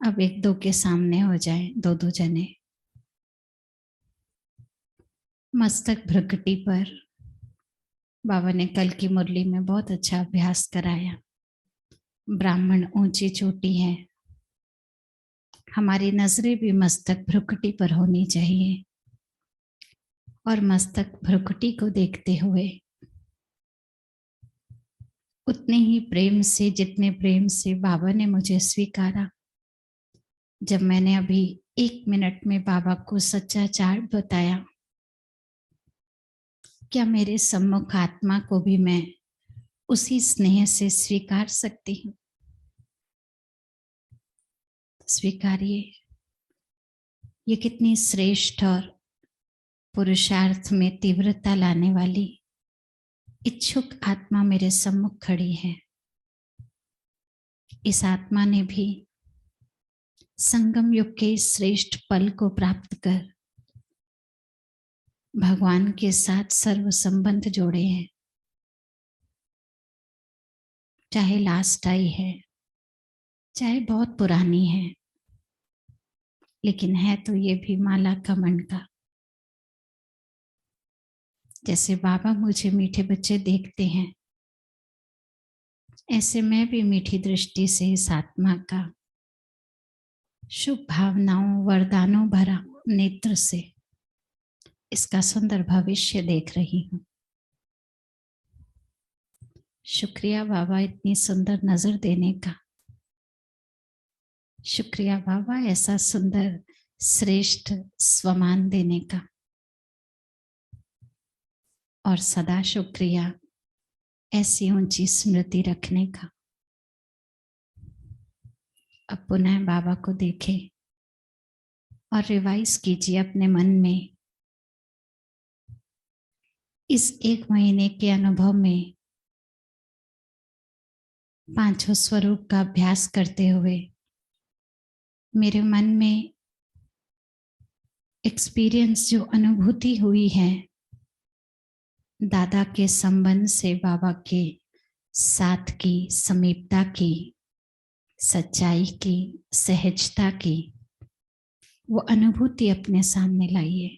अब एक दो के सामने हो जाए, दो दो जने। मस्तक भ्रुकुटी पर बाबा ने कल की मुरली में बहुत अच्छा अभ्यास कराया। ब्राह्मण ऊंची चोटी है, हमारी नजरें भी मस्तक भ्रुकुटी पर होनी चाहिए और मस्तक भ्रुकुटी को देखते हुए उतने ही प्रेम से, जितने प्रेम से बाबा ने मुझे स्वीकारा। जब मैंने अभी 1 मिनट में बाबा को सच्चाचार बताया, क्या मेरे सम्मुख आत्मा को भी मैं उसी स्नेह से स्वीकार सकती हूँ? स्वीकारिए। ये कितनी श्रेष्ठ और पुरुषार्थ में तीव्रता लाने वाली इच्छुक आत्मा मेरे सम्मुख खड़ी है। इस आत्मा ने भी संगम युग के श्रेष्ठ पल को प्राप्त कर भगवान के साथ सर्व संबंध जोड़े हैं। चाहे लास्ट आई है, चाहे बहुत पुरानी है, लेकिन है तो ये भी माला का मन का। जैसे बाबा मुझे मीठे बच्चे देखते हैं, ऐसे मैं भी मीठी दृष्टि से इस आत्मा का शुभ भावनाओं वरदानों भरा नेत्र से इसका सुंदर भविष्य देख रही हूँ। शुक्रिया बाबा इतनी सुंदर नजर देने का। शुक्रिया बाबा ऐसा सुंदर श्रेष्ठ स्वमान देने का। और सदा शुक्रिया ऐसी ऊंची स्मृति रखने का। अब पुनः बाबा को देखें और रिवाइज कीजिए अपने मन में। इस 1 महीने के अनुभव में पांचों स्वरूप का अभ्यास करते हुए मेरे मन में एक्सपीरियंस जो अनुभूति हुई है दादा के संबंध से, बाबा के साथ की, समीपता की, सच्चाई की, सहजता की, वो अनुभूति अपने सामने लाइए।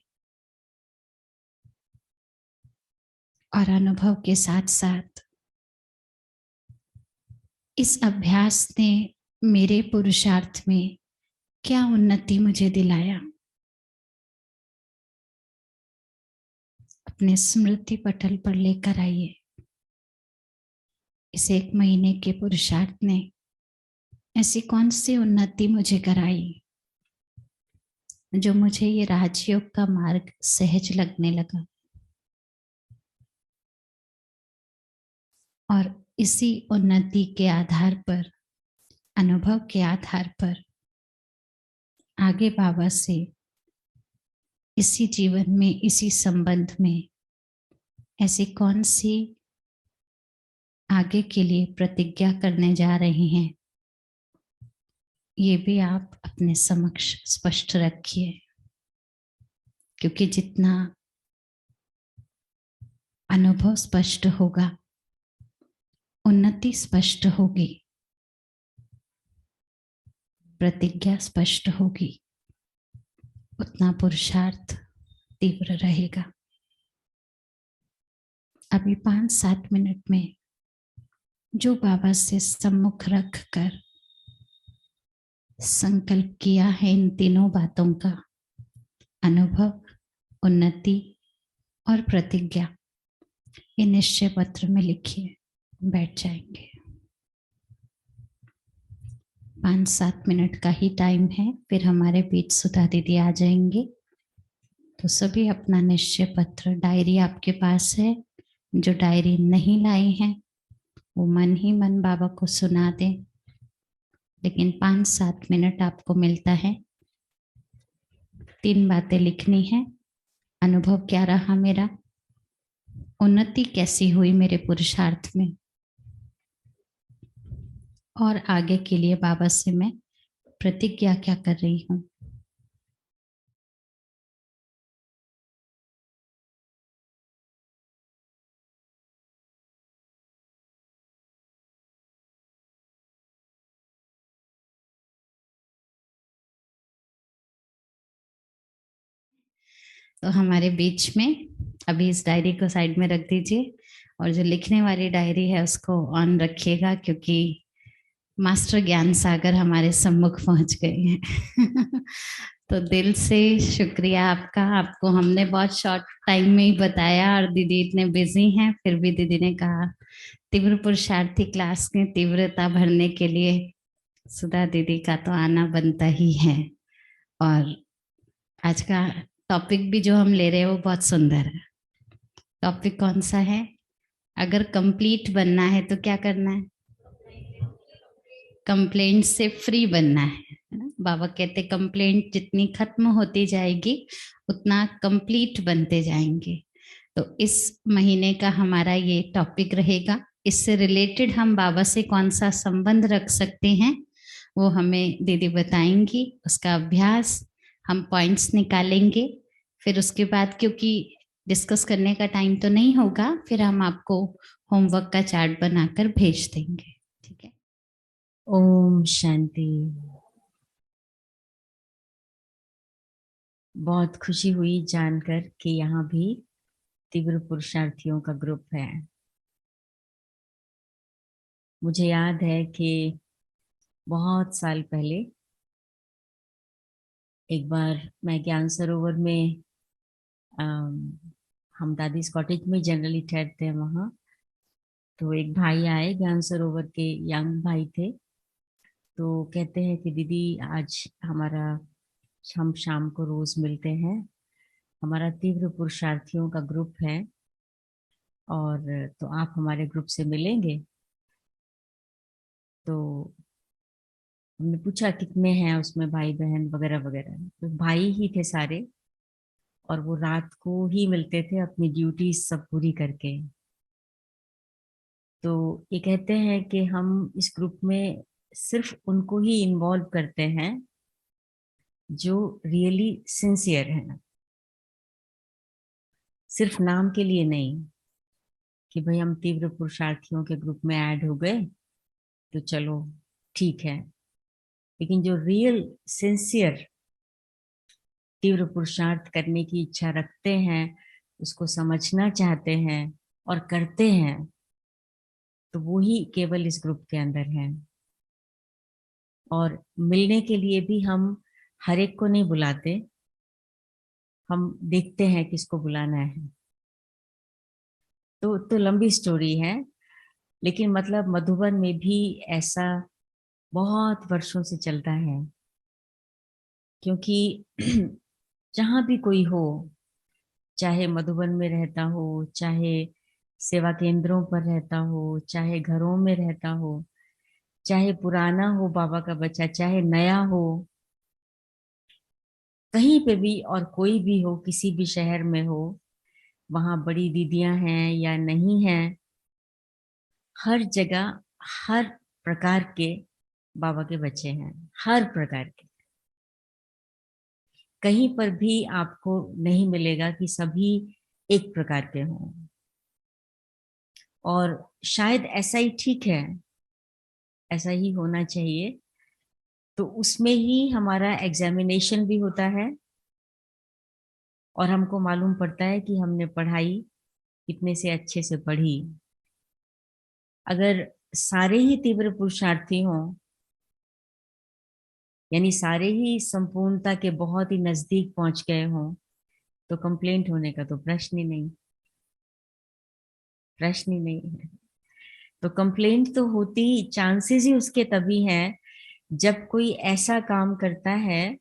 और अनुभव के साथ साथ इस अभ्यास ने मेरे पुरुषार्थ में क्या उन्नति मुझे दिलाया, अपने स्मृति पटल पर लेकर आइए। इस 1 महीने के पुरुषार्थ ने ऐसी कौन सी उन्नति मुझे कराई जो मुझे ये राजयोग का मार्ग सहज लगने लगा। और इसी उन्नति के आधार पर, अनुभव के आधार पर आगे बाबा से इसी जीवन में, इसी संबंध में ऐसी कौन सी आगे के लिए प्रतिज्ञा करने जा रहे हैं, ये भी आप अपने समक्ष स्पष्ट रखिए। क्योंकि जितना अनुभव स्पष्ट होगा, उन्नति स्पष्ट होगी, प्रतिज्ञा स्पष्ट होगी, उतना पुरुषार्थ तीव्र रहेगा। अभी 5-7 मिनट में जो बाबा से सम्मुख रख कर संकल्प किया है, इन तीनों बातों का अनुभव, उन्नति और प्रतिज्ञा, ये निश्चय पत्र में लिखिए। बैठ जाएंगे। 5-7 मिनट का ही टाइम है, फिर हमारे बीच सुधा दीदी आ जाएंगे। तो सभी अपना निश्चय पत्र, डायरी आपके पास है। जो डायरी नहीं लाए हैं वो मन ही मन बाबा को सुना दें। लेकिन 5-7 मिनट आपको मिलता है। 3 बातें लिखनी है। अनुभव क्या रहा मेरा, उन्नति कैसी हुई मेरे पुरुषार्थ में, और आगे के लिए बाबा से मैं प्रतिज्ञा क्या कर रही हूँ। तो हमारे बीच में अभी इस डायरी को साइड में रख दीजिए और जो लिखने वाली डायरी है उसको ऑन रखिएगा, क्योंकि मास्टर ज्ञान सागर हमारे सम्मुख पहुंच गए हैं। तो दिल से शुक्रिया आपका। आपको हमने बहुत शॉर्ट टाइम में ही बताया और दीदी इतने बिजी हैं, फिर भी दीदी ने कहा तीव्र पुरुषार्थी क्लास में तीव्रता भरने के लिए सुधा दीदी का तो आना बनता ही है। और आज का टॉपिक भी जो हम ले रहे हैं वो बहुत सुंदर है। टॉपिक कौन सा है? अगर कंप्लीट बनना है तो क्या करना है? कंप्लेंट से फ्री बनना है ना? बाबा कहते कंप्लेंट जितनी खत्म होती जाएगी उतना कंप्लीट बनते जाएंगे। तो इस महीने का हमारा ये टॉपिक रहेगा। इससे रिलेटेड हम बाबा से कौन सा संबंध रख सकते हैं वो हमें दीदी बताएंगी। उसका अभ्यास हम पॉइंट्स निकालेंगे। फिर उसके बाद क्योंकि डिस्कस करने का टाइम तो नहीं होगा, फिर हम आपको होमवर्क का चार्ट बनाकर भेज देंगे। ठीक है। ओम शांति। बहुत खुशी हुई जानकर कि यहाँ भी तीव्र पुरुषार्थियों का ग्रुप है। मुझे याद है कि बहुत साल पहले एक बार मैं ज्ञान सरोवर में हम दादीज कॉटेज में जनरली ठहरते हैं वहाँ। तो एक भाई आए, ज्ञान सरोवर के यंग भाई थे। तो कहते हैं कि दीदी आज हमारा हम शाम को रोज मिलते हैं, हमारा तीव्र पुरुषार्थियों का ग्रुप है और तो आप हमारे ग्रुप से मिलेंगे। तो हमने पूछा कितने हैं उसमें, भाई बहन वगैरह वगैरह। तो भाई ही थे सारे और वो रात को ही मिलते थे अपनी ड्यूटीज सब पूरी करके। तो ये कहते हैं कि हम इस ग्रुप में सिर्फ उनको ही इन्वॉल्व करते हैं जो रियली सिंसियर हैं, सिर्फ नाम के लिए नहीं कि भाई हम तीव्र पुरुषार्थियों के ग्रुप में ऐड हो गए तो चलो ठीक है। लेकिन जो रियल सिंसियर तीव्र पुरुषार्थ करने की इच्छा रखते हैं, उसको समझना चाहते हैं और करते हैं, तो वो ही केवल इस ग्रुप के अंदर हैं। और मिलने के लिए भी हम हर एक को नहीं बुलाते, हम देखते हैं किसको बुलाना है। तो लंबी स्टोरी है, लेकिन मतलब मधुबन में भी ऐसा बहुत वर्षों से चलता है। क्योंकि जहाँ भी कोई हो, चाहे मधुबन में रहता हो, चाहे सेवा केंद्रों पर रहता हो, चाहे घरों में रहता हो, चाहे पुराना हो बाबा का बच्चा, चाहे नया हो, कहीं पे भी और कोई भी हो, किसी भी शहर में हो, वहां बड़ी दीदियां हैं या नहीं हैं, हर जगह हर प्रकार के बाबा के बच्चे हैं, हर प्रकार के। कहीं पर भी आपको नहीं मिलेगा कि सभी एक प्रकार के हों। और शायद ऐसा ही ठीक है, ऐसा ही होना चाहिए। तो उसमें ही हमारा एग्जामिनेशन भी होता है और हमको मालूम पड़ता है कि हमने पढ़ाई कितने से अच्छे से पढ़ी। अगर सारे ही तीव्र पुरुषार्थी हों, यानी सारे ही संपूर्णता के बहुत ही नजदीक पहुंच गए हों, तो कंप्लेंट होने का तो प्रश्न ही नहीं, प्रश्न ही नहीं है। तो कंप्लेंट तो होती ही, चांसेस ही उसके तभी हैं जब कोई ऐसा काम करता है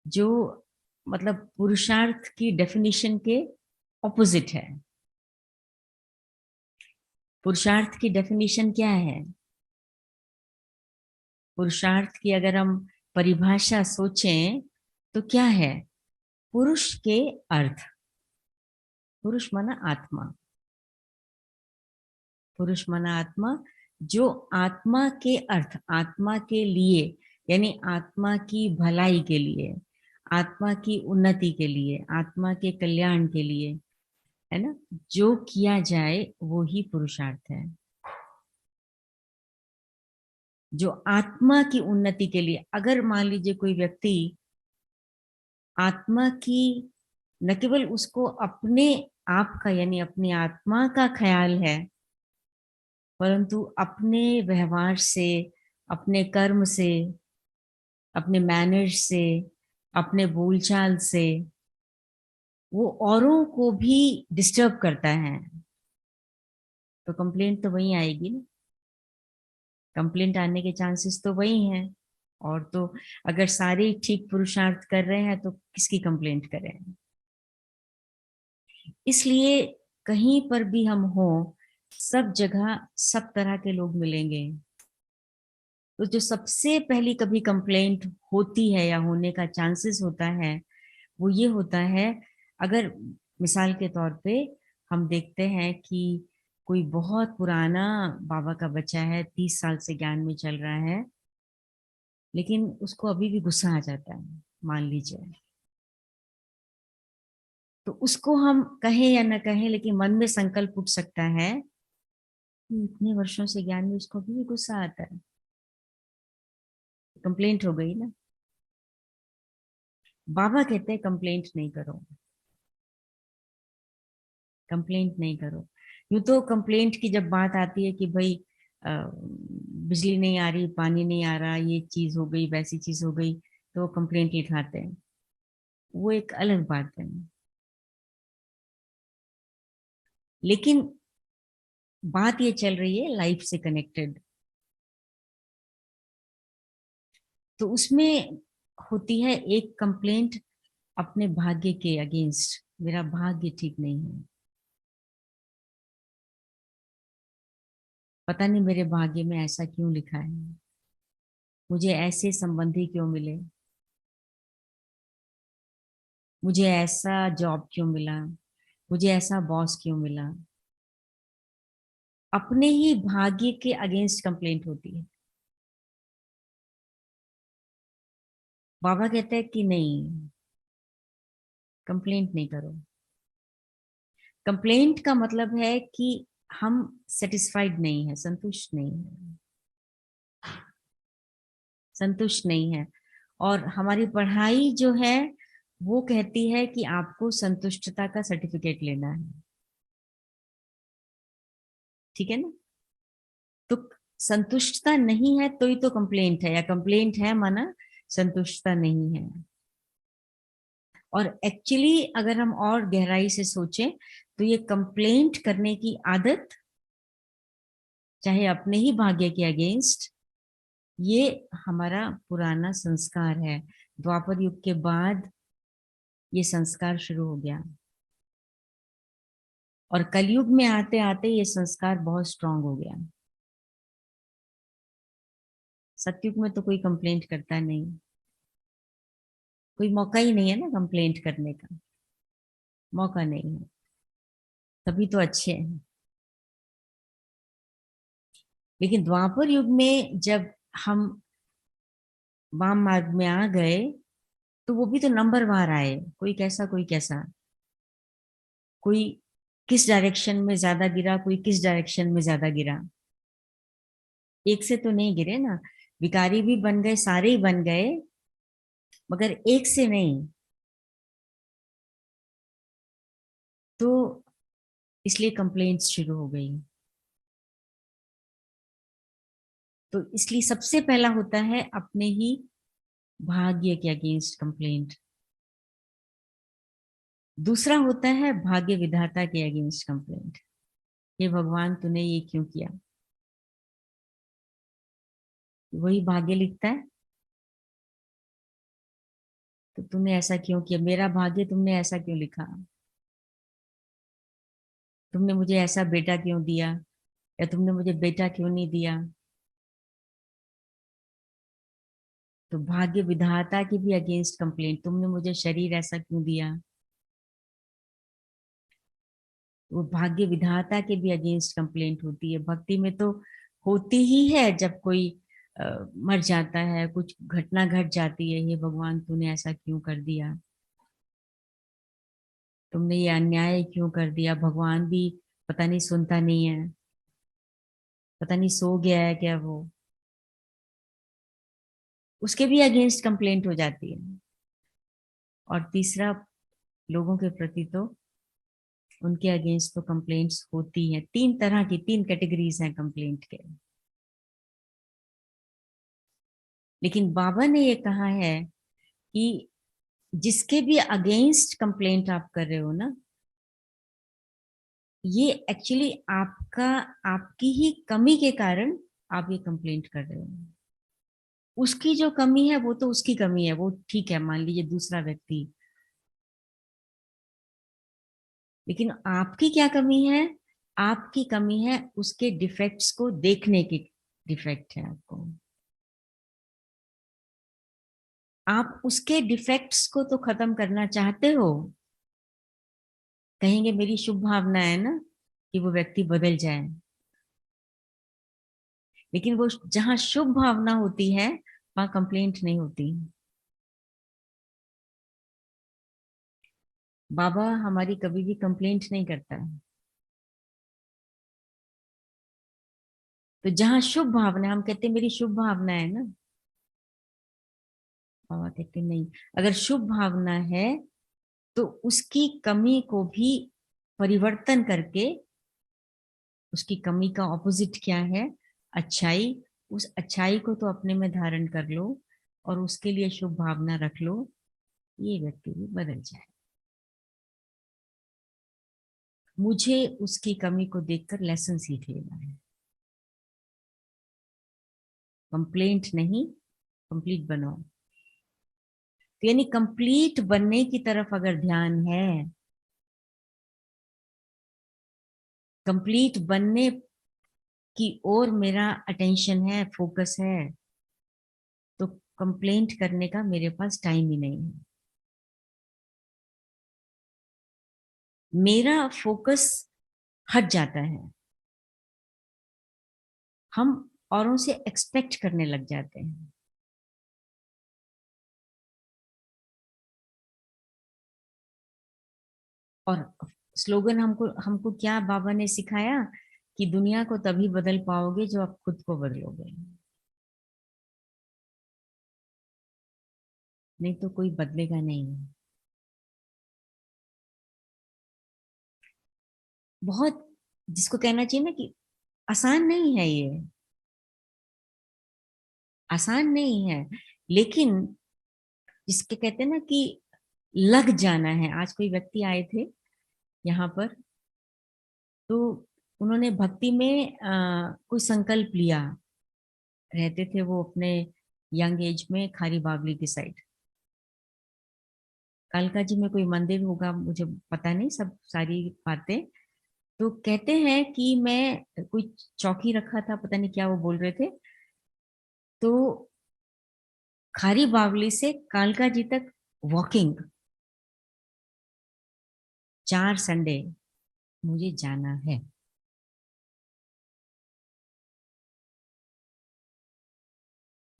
जो मतलब पुरुषार्थ की डेफिनेशन के ऑपोजिट है। पुरुषार्थ की डेफिनेशन क्या है? पुरुषार्थ की अगर हम परिभाषा सोचें तो क्या है? पुरुष के अर्थ, पुरुष माना आत्मा, पुरुष माना आत्मा, जो आत्मा के अर्थ, आत्मा के लिए, यानी आत्मा की भलाई के लिए, आत्मा की उन्नति के लिए, आत्मा के कल्याण के लिए, है ना, जो किया जाए वो ही पुरुषार्थ है। जो आत्मा की उन्नति के लिए, अगर मान लीजिए कोई व्यक्ति आत्मा की न केवल उसको अपने आप का यानी अपनी आत्मा का ख्याल है, परंतु अपने व्यवहार से, अपने कर्म से, अपने मैनर्स से, अपने बोलचाल से वो औरों को भी डिस्टर्ब करता है, तो कंप्लेंट तो वही आएगी ना। कंप्लेंट आने के चांसेस तो वही हैं। और तो अगर सारे ठीक पुरुषार्थ कर रहे हैं तो किसकी कंप्लेंट करें। इसलिए कहीं पर भी हम हो, सब जगह सब तरह के लोग मिलेंगे। तो जो सबसे पहली कभी कंप्लेंट होती है या होने का चांसेस होता है, वो ये होता है, अगर मिसाल के तौर पे हम देखते हैं कि कोई बहुत पुराना बाबा का बच्चा है, 30 साल से ज्ञान में चल रहा है, लेकिन उसको अभी भी गुस्सा आ जाता है, मान लीजिए, तो उसको हम कहें या ना कहें, लेकिन मन में संकल्प उठ सकता है कि इतने वर्षों से ज्ञान में उसको अभी भी गुस्सा आता है। कंप्लेंट हो गई ना। बाबा कहते हैं कंप्लेंट नहीं करो, कंप्लेंट नहीं करो। यूं तो कंप्लेंट की जब बात आती है कि भाई बिजली नहीं आ रही, पानी नहीं आ रहा, ये चीज हो गई, वैसी चीज हो गई, तो कंप्लेंट लिखाते हैं, वो एक अलग बात है। लेकिन बात ये चल रही है लाइफ से कनेक्टेड, तो उसमें होती है एक कंप्लेंट अपने भाग्य के अगेंस्ट, मेरा भाग्य ठीक नहीं है, पता नहीं मेरे भाग्य में ऐसा क्यों लिखा है, मुझे ऐसे संबंधी क्यों मिले, मुझे ऐसा जॉब क्यों मिला, मुझे ऐसा बॉस क्यों मिला। अपने ही भाग्य के अगेंस्ट कंप्लेंट होती है। बाबा कहते हैं कि नहीं, कंप्लेंट नहीं करो। कंप्लेंट का मतलब है कि हम सेटिस्फाइड नहीं है, संतुष्ट नहीं है, संतुष्ट नहीं है। और हमारी पढ़ाई जो है वो कहती है कि आपको संतुष्टता का सर्टिफिकेट लेना है, ठीक है ना। तो संतुष्टता नहीं है तो ही तो कंप्लेंट है, या कंप्लेंट है माना संतुष्टता नहीं है। और एक्चुअली अगर हम और गहराई से सोचें तो ये कंप्लेंट करने की आदत, चाहे अपने ही भाग्य के अगेंस्ट, ये हमारा पुराना संस्कार है। द्वापर युग के बाद ये संस्कार शुरू हो गया, और कलयुग में आते आते ये संस्कार बहुत स्ट्रांग हो गया। सतयुग में तो कोई कंप्लेंट करता नहीं, कोई मौका ही नहीं है ना कंप्लेंट करने का, मौका नहीं है, तभी तो अच्छे हैं। लेकिन द्वापर युग में जब हम वाम मार्ग में आ गए, तो वो भी तो नंबर वार आए, कोई कैसा कोई कैसा, कोई किस डायरेक्शन में ज्यादा गिरा, कोई किस डायरेक्शन में ज्यादा गिरा, एक से तो नहीं गिरे ना। भिखारी भी बन गए, सारे ही बन गए, मगर एक से नहीं। तो इसलिए कंप्लेंट्स शुरू हो गई। तो इसलिए सबसे पहला होता है अपने ही भाग्य के अगेंस्ट कंप्लेंट। दूसरा होता है भाग्य विधाता के अगेंस्ट कंप्लेंट, हे भगवान तूने ये क्यों किया। वही भाग्य लिखता है, तो तूने ऐसा क्यों किया, मेरा भाग्य तुमने ऐसा क्यों लिखा, तुमने मुझे ऐसा बेटा क्यों दिया, या तुमने मुझे बेटा क्यों नहीं दिया। तो भाग्य विधाता के भी अगेंस्ट कंप्लेंट, तुमने मुझे शरीर ऐसा क्यों दिया। वो भाग्य विधाता के भी अगेंस्ट कंप्लेंट होती है। भक्ति में तो होती ही है, जब कोई मर जाता है, कुछ घटना घट जाती है, हे भगवान तूने ऐसा क्यों कर दिया, तुमने ये अन्याय क्यों कर दिया। भगवान भी पता नहीं सुनता नहीं है, पता नहीं सो गया है क्या वो, उसके भी अगेंस्ट कंप्लेंट हो जाती है। और तीसरा लोगों के प्रति तो उनके अगेंस्ट तो कंप्लेंट्स होती हैं। 3 तरह की, 3 कैटेगरीज हैं कंप्लेंट के। लेकिन बाबा ने ये कहा है कि जिसके भी अगेंस्ट कंप्लेंट आप कर रहे हो ना, ये एक्चुअली आपकी ही कमी के कारण आप ये कंप्लेंट कर रहे हो। उसकी जो कमी है वो तो उसकी कमी है, वो ठीक है, मान लीजिए दूसरा व्यक्ति। लेकिन आपकी क्या कमी है? आपकी कमी है उसके डिफेक्ट्स को देखने की। डिफेक्ट है आपको। आप उसके डिफेक्ट्स को तो खत्म करना चाहते हो। कहेंगे मेरी शुभ भावना है ना कि वो व्यक्ति बदल जाए। लेकिन वो जहां शुभ भावना होती है वहां कंप्लेंट नहीं होती। बाबा हमारी कभी भी कंप्लेंट नहीं करता है। तो जहां शुभ भावना, हम कहते हैं मेरी शुभ भावना है ना, बाबा कहते नहीं। अगर शुभ भावना है तो उसकी कमी को भी परिवर्तन करके, उसकी कमी का ऑपोजिट क्या है? अच्छाई। उस अच्छाई को तो अपने में धारण कर लो और उसके लिए शुभ भावना रख लो, ये व्यक्ति भी बदल जाए। मुझे उसकी कमी को देखकर लेसन सीख लेना है। कंप्लेंट नहीं, कंप्लीट बनाओ। तो यानी कंप्लीट बनने की तरफ अगर ध्यान है, कंप्लीट बनने की ओर मेरा अटेंशन है, फोकस है, तो कंप्लेंट करने का मेरे पास टाइम ही नहीं है। मेरा फोकस हट जाता है। हम औरों से एक्सपेक्ट करने लग जाते हैं। और स्लोगन हमको हमको क्या बाबा ने सिखाया कि दुनिया को तभी बदल पाओगे जो आप खुद को बदलोगे। नहीं तो कोई बदलेगा नहीं। बहुत, जिसको कहना चाहिए ना कि आसान नहीं है ये, आसान नहीं है। लेकिन जिसके कहते हैं ना कि लग जाना है। आज कोई व्यक्ति आए थे यहाँ पर, तो उन्होंने भक्ति में कोई संकल्प लिया। रहते थे वो अपने यंग एज में खारी बावली की साइड। कालका जी में कोई मंदिर होगा, मुझे पता नहीं सब सारी बातें। तो कहते हैं कि मैं कोई चौकी रखा था, पता नहीं क्या वो बोल रहे थे। तो खारी बावली से कालका जी तक वॉकिंग, 4 संडे मुझे जाना है।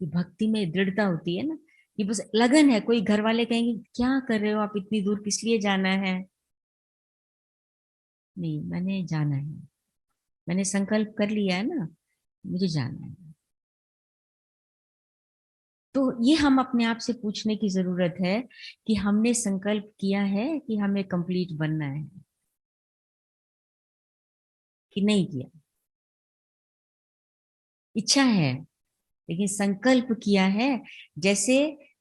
कि भक्ति में दृढ़ता होती है ना, कि बस लगन है। कोई घर वाले कहेंगे क्या कर रहे हो आप, इतनी दूर किस लिए जाना है? नहीं, मैंने जाना है। मैंने संकल्प कर लिया है ना, मुझे जाना है। तो ये हम अपने आप से पूछने की जरूरत है कि हमने संकल्प किया है कि हमें कंप्लीट बनना है कि नहीं किया। इच्छा है लेकिन संकल्प किया है। जैसे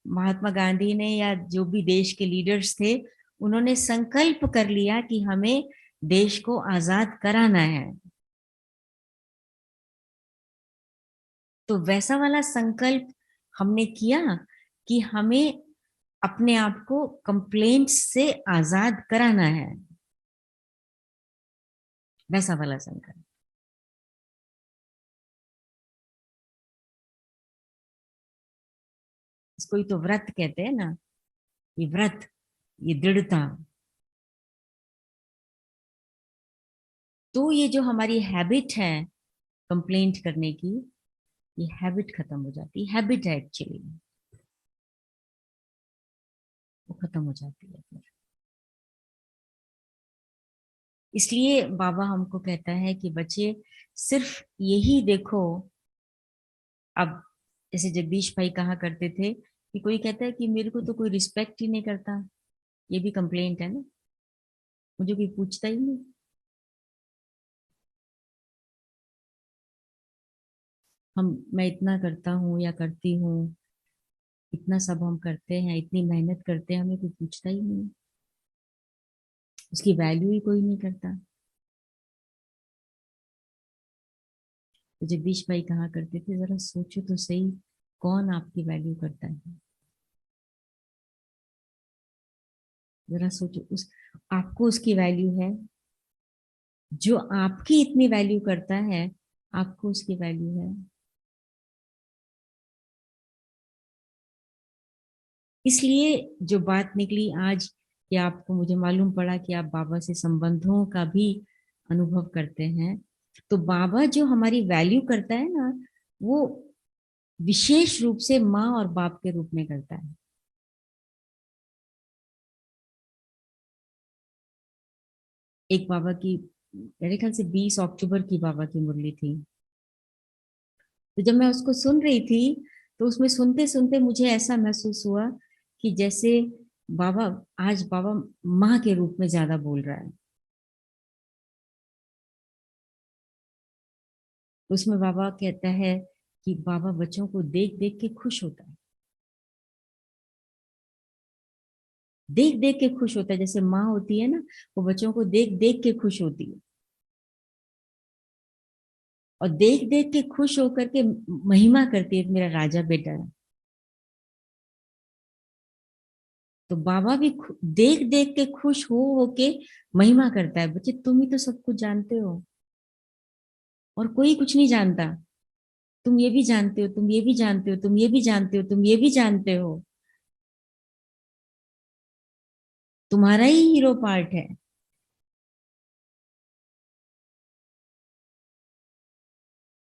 महात्मा गांधी ने या जो भी देश के लीडर्स थे, उन्होंने संकल्प कर लिया कि हमें देश को आजाद कराना है। तो वैसा वाला संकल्प हमने किया कि हमें अपने आप को कंप्लेंट्स से आजाद कराना है। वैसा वाला संकल्प। इसको ही तो व्रत कहते हैं ना। ये व्रत, ये दृढ़ता। तो ये जो हमारी हैबिट है कंप्लेंट करने की, ये हैबिट खत्म हो जाती है। हैबिट है एक्चुअली, वो खत्म हो जाती है फिर। इसलिए बाबा हमको कहता है कि बच्चे सिर्फ यही देखो। अब जैसे जगदीश भाई कहा करते थे कि कोई कहता है कि मेरे को तो कोई रिस्पेक्ट ही नहीं करता, ये भी कंप्लेंट है ना, मुझे कोई पूछता ही नहीं। मैं इतना करता हूँ या करती हूँ, इतना सब हम करते हैं, इतनी मेहनत करते हैं, हमें कोई पूछता ही नहीं, उसकी वैल्यू ही कोई नहीं करता। तो जगदीश भाई कहा करते थे, जरा सोचो तो सही, कौन आपकी वैल्यू करता है? जरा सोचो, उस आपको उसकी वैल्यू है? जो आपकी इतनी वैल्यू करता है, आपको उसकी वैल्यू है? इसलिए जो बात निकली आज, कि आपको, मुझे मालूम पड़ा कि आप बाबा से संबंधों का भी अनुभव करते हैं। तो बाबा जो हमारी वैल्यू करता है ना, वो विशेष रूप से माँ और बाप के रूप में करता है। एक बाबा की, मेरे ख्याल से 20 अक्टूबर की बाबा की मुरली थी। तो जब मैं उसको सुन रही थी, तो उसमें सुनते सुनते मुझे ऐसा महसूस हुआ कि जैसे बाबा, आज बाबा माँ के रूप में ज्यादा बोल रहा है। उसमें बाबा कहता है कि बाबा बच्चों को देख देख के खुश होता है, देख देख के खुश होता है, जैसे माँ होती है ना, वो बच्चों को देख देख के खुश होती है, और देख देख के खुश होकर के महिमा करती है, मेरा राजा बेटा है। तो बाबा भी देख देख के खुश हो के महिमा करता है, बच्चे तुम ही तो सब कुछ जानते हो, और कोई कुछ नहीं जानता। तुम ये भी जानते हो, तुम ये भी जानते हो, तुम ये भी जानते हो, तुम ये भी जानते हो, तुम्हारा ही हीरो पार्ट है।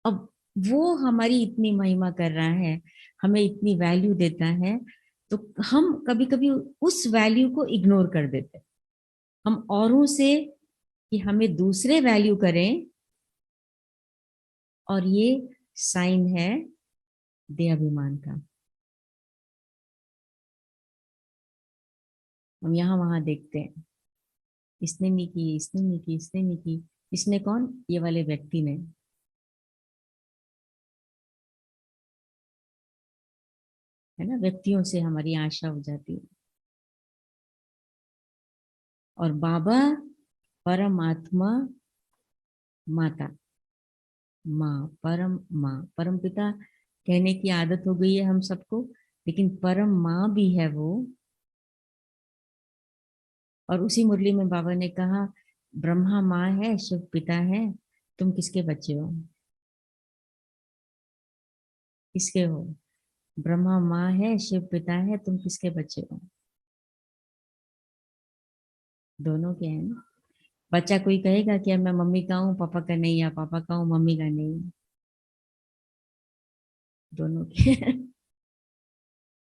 अब वो हमारी इतनी महिमा कर रहा है, हमें इतनी वैल्यू देता है, तो हम कभी कभी उस वैल्यू को इग्नोर कर देते हैं। हम औरों से, कि हमें दूसरे वैल्यू करें, और ये साइन है देहाभिमान का। हम यहाँ वहां देखते हैं, इसने नहीं की, इसने नहीं की, इसने नहीं की। इसने कौन? ये वाले व्यक्ति ने। है ना, व्यक्तियों से हमारी आशा हो जाती है। और बाबा परमात्मा, माता, माँ, परम माँ, परम पिता कहने की आदत हो गई है हम सबको, लेकिन परम माँ भी है वो। और उसी मुरली में बाबा ने कहा, ब्रह्मा माँ है, शिव पिता है, तुम किसके बच्चे हो? किसके हो? ब्रह्मा माँ है, शिव पिता है, तुम किसके बच्चे हो? दोनों के हैं ना। बच्चा कोई कहेगा कि अब मैं मम्मी का हूँ, पापा का नहीं, या पापा का हूँ, मम्मी का नहीं। दोनों के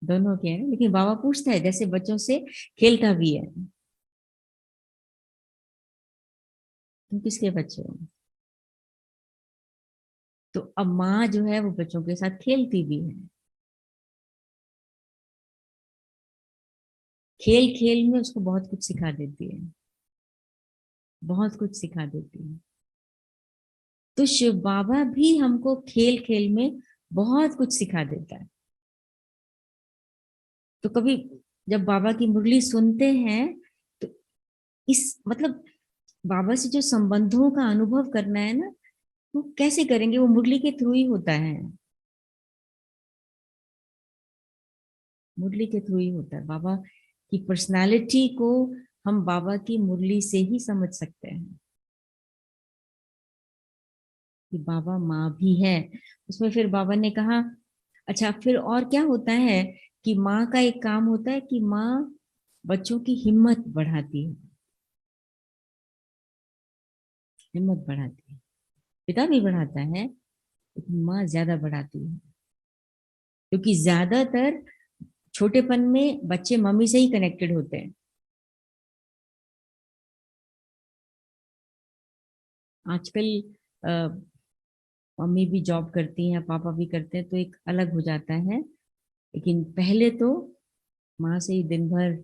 दोनों के हैं, लेकिन बाबा पूछता है, जैसे बच्चों से खेलता भी है, तुम किसके बच्चे हो? तो अब माँ जो है वो बच्चों के साथ खेलती भी है, खेल खेल में उसको बहुत कुछ सिखा देती है, बहुत कुछ सिखा देती है। तो शिव बाबा भी हमको खेल खेल में बहुत कुछ सिखा देता है। तो कभी जब बाबा की मुरली सुनते हैं, तो इस मतलब बाबा से जो संबंधों का अनुभव करना है ना, वो कैसे करेंगे? वो मुरली के थ्रू ही होता है, मुरली के थ्रू ही होता है। बाबा की पर्सनालिटी को हम बाबा की मुरली से ही समझ सकते हैं, कि बाबा माँ भी है। उसमें फिर बाबा ने कहा, अच्छा फिर और क्या होता है, कि माँ का एक काम होता है कि माँ बच्चों की हिम्मत बढ़ाती है, हिम्मत बढ़ाती है। पिता भी बढ़ाता है, लेकिन माँ ज्यादा बढ़ाती है, क्योंकि ज्यादातर छोटेपन में बच्चे मम्मी से ही कनेक्टेड होते हैं। आजकल अ, मम्मी भी जॉब करती हैं, पापा भी करते हैं, तो एक अलग हो जाता है, लेकिन पहले तो माँ से ही दिन भर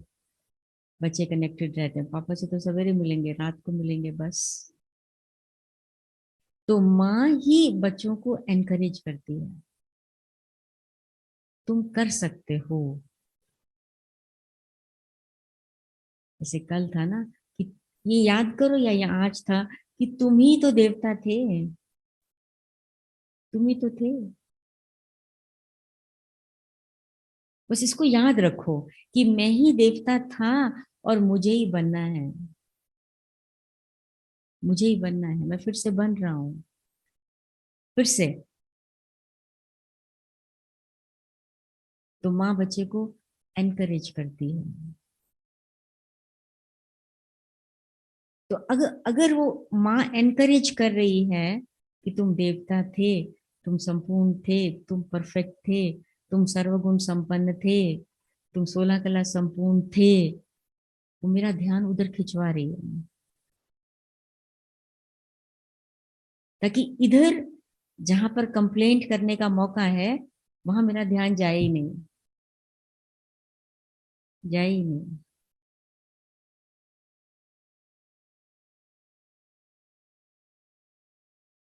बच्चे कनेक्टेड रहते हैं, पापा से तो सवेरे मिलेंगे, रात को मिलेंगे बस। तो माँ ही बच्चों को एनकरेज करती है, तुम कर सकते हो। जैसे कल था ना कि ये याद करो, या ये आज था कि तुम ही तो देवता थे, तुम ही तो थे। बस इसको याद रखो कि मैं ही देवता था और मुझे ही बनना है, मुझे ही बनना है, मैं फिर से बन रहा हूँ, फिर से। तो माँ बच्चे को एनकरेज करती है। तो अगर अगर वो माँ एनकरेज कर रही है कि तुम देवता थे, तुम संपूर्ण थे, तुम परफेक्ट थे, तुम सर्वगुण संपन्न थे, तुम 16 कला संपूर्ण थे, वो मेरा ध्यान उधर खिंचवा रही है, ताकि इधर जहां पर कंप्लेंट करने का मौका है वहां मेरा ध्यान जाए ही नहीं, जाए ही नहीं।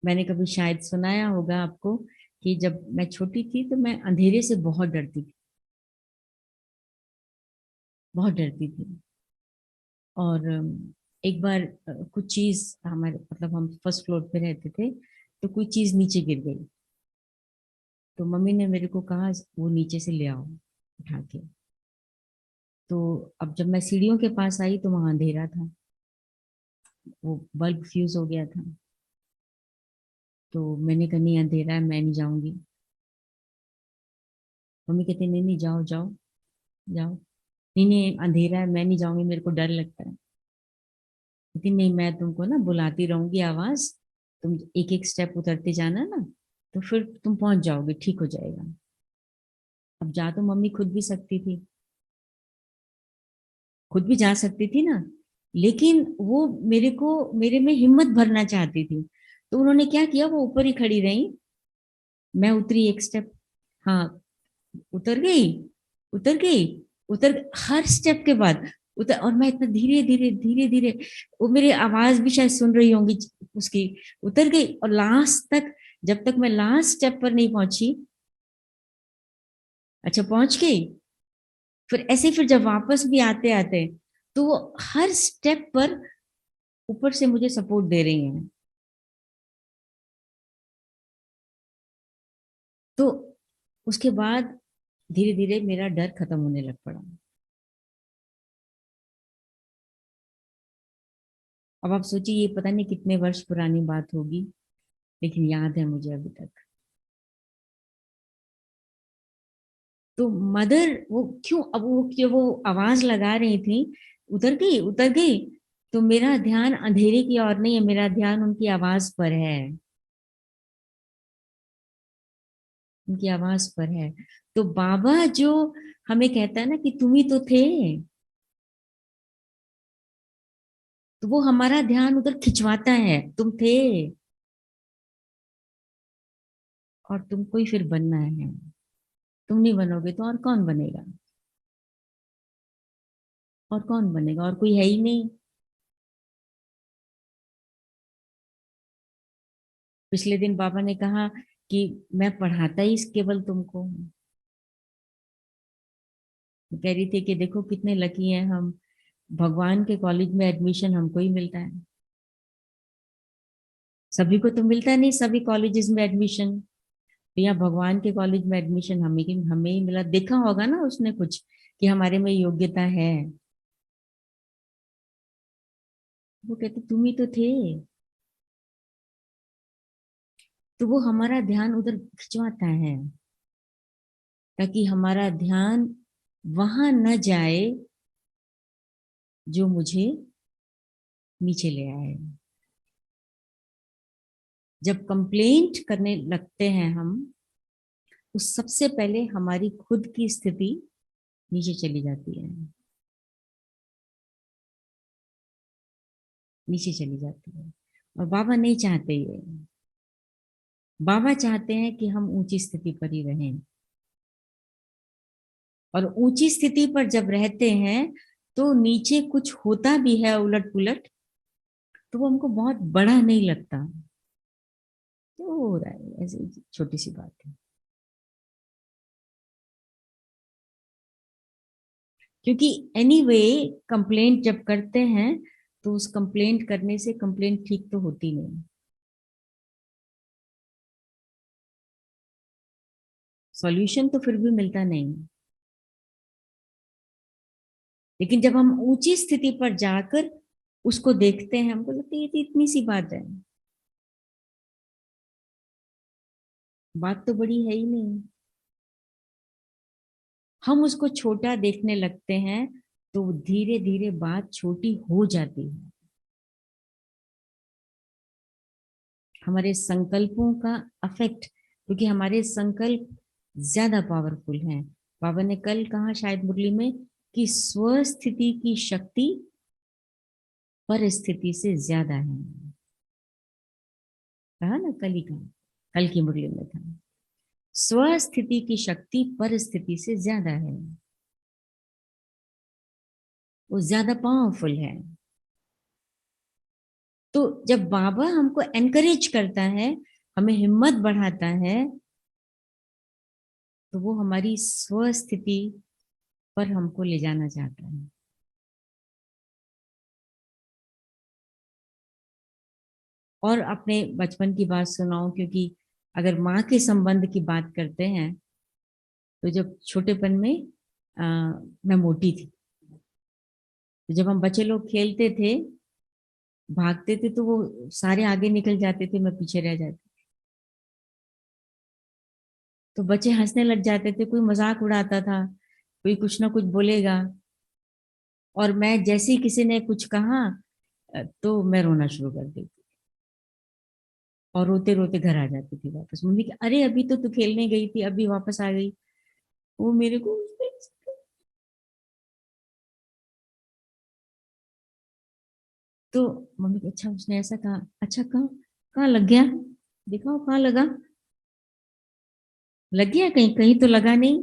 मैंने कभी शायद सुनाया होगा आपको कि जब मैं छोटी थी तो मैं अंधेरे से बहुत डरती थी, बहुत डरती थी। और एक बार कुछ चीज हमारे, मतलब हम फर्स्ट फ्लोर पे रहते थे, तो कोई चीज नीचे गिर गई। तो मम्मी ने मेरे को कहा वो नीचे से ले आओ उठा के। तो अब जब मैं सीढ़ियों के पास आई तो वहां अंधेरा था, वो बल्ब फ्यूज हो गया था। तो मैंने कहा नहीं अंधेरा है, मैं नहीं जाऊंगी। मम्मी कहती नहीं नहीं जाओ जाओ जाओ। नहीं नहीं अंधेरा है, मैं नहीं जाऊंगी, मेरे को डर लगता है। कहती नहीं मैं तुमको ना बुलाती रहूंगी आवाज, तुम एक एक स्टेप उतरते जाना ना, तो फिर तुम पहुंच जाओगे, ठीक हो जाएगा। अब जा तो मम्मी खुद भी सकती थी, खुद भी जा सकती थी ना, लेकिन वो मेरे को, मेरे में हिम्मत भरना चाहती थी। तो उन्होंने क्या किया, वो ऊपर ही खड़ी रही, मैं उतरी एक स्टेप, हाँ उतर गई, उतर गई, उतर हर स्टेप के बाद उतर, और मैं इतना धीरे धीरे धीरे धीरे, वो मेरी आवाज भी शायद सुन रही होंगी उसकी, उतर गई। और लास्ट तक, जब तक मैं लास्ट स्टेप पर नहीं पहुंची, अच्छा पहुंच गई, फिर ऐसे फिर जब वापस भी आते आते, तो वो हर स्टेप पर ऊपर से मुझे सपोर्ट दे रही हैं। तो उसके बाद धीरे धीरे मेरा डर खत्म होने लग पड़ा। अब आप सोचिए, ये पता नहीं कितने वर्ष पुरानी बात होगी, लेकिन याद है मुझे अभी तक। तो मदर वो क्यों, अब वो जो वो आवाज लगा रही थी, उतर गई उतर गई, तो मेरा ध्यान अंधेरे की ओर नहीं है, मेरा ध्यान उनकी आवाज पर है, उनकी आवाज पर है। तो बाबा जो हमें कहता है ना कि तुम ही तो थे, तो वो हमारा ध्यान उधर खिंचवाता है, तुम थे और तुमको ही फिर बनना है। तुम नहीं बनोगे तो और कौन बनेगा, और कौन बनेगा, और कोई है ही नहीं। पिछले दिन बाबा ने कहा कि मैं पढ़ाता ही केवल तुमको हूँ। वो कह रही थी कि देखो कितने लकी हैं हम, भगवान के कॉलेज में एडमिशन हमको ही मिलता है, सभी को तो मिलता नहीं सभी कॉलेजेस में एडमिशन। तो यहाँ भगवान के कॉलेज में एडमिशन हमें ही मिला, देखा होगा ना उसने कुछ कि हमारे में योग्यता है। वो कहते तुम ही तो थे। तो वो हमारा ध्यान उधर खिंचवाता है, ताकि हमारा ध्यान वहां न जाए जो मुझे नीचे ले आए। जब कंप्लेंट करने लगते हैं हम, उस सबसे पहले हमारी खुद की स्थिति नीचे चली जाती है, नीचे चली जाती है। और बाबा नहीं चाहते ये, बाबा चाहते हैं कि हम ऊंची स्थिति पर ही रहें। और ऊंची स्थिति पर जब रहते हैं तो नीचे कुछ होता भी है उलट पुलट, तो वो हमको बहुत बड़ा नहीं लगता। तो हो रहा है, ऐसी छोटी सी बात है। क्योंकि एनीवे कंप्लेंट जब करते हैं तो उस कंप्लेंट करने से कंप्लेंट ठीक तो होती नहीं, सॉल्यूशन तो फिर भी मिलता नहीं। लेकिन जब हम ऊंची स्थिति पर जाकर उसको देखते हैं, हमको लगता है ये तो इतनी सी बात है, बात तो बड़ी है ही नहीं। हम उसको छोटा देखने लगते हैं तो धीरे धीरे बात छोटी हो जाती है। हमारे संकल्पों का अफेक्ट, क्योंकि हमारे संकल्प ज्यादा पावरफुल हैं। बाबा ने कल कहा शायद मुरली में कि स्वस्थिति की शक्ति परिस्थिति से ज्यादा है। कहा ना, कल ही कहा, कल की मुरली में था, स्वस्थिति की शक्ति परिस्थिति से ज्यादा है, वो ज्यादा पावरफुल है। तो जब बाबा हमको एनकरेज करता है, हमें हिम्मत बढ़ाता है, तो वो हमारी स्वस्थिति पर हमको ले जाना चाहता है। और अपने बचपन की बात सुनाओ, क्योंकि अगर माँ के संबंध की बात करते हैं, तो जब छोटेपन में मैं मोटी थी, तो जब हम बच्चे लोग खेलते थे, भागते थे, तो वो सारे आगे निकल जाते थे, मैं पीछे रह जाती। तो बच्चे हंसने लग जाते थे, कोई मजाक उड़ाता था, कोई कुछ ना कुछ बोलेगा, और मैं जैसे ही किसी ने कुछ कहा तो मैं रोना शुरू कर देती, और रोते रोते घर आ जाती थी वापस। मम्मी की, अरे अभी तो तू खेलने गई थी, अभी वापस आ गई। वो मेरे को, तो मम्मी को, अच्छा उसने ऐसा कहा, अच्छा कहाँ, कहाँ लग गया, दिखाओ कहाँ लगा, लग गया कहीं, कहीं तो लगा नहीं,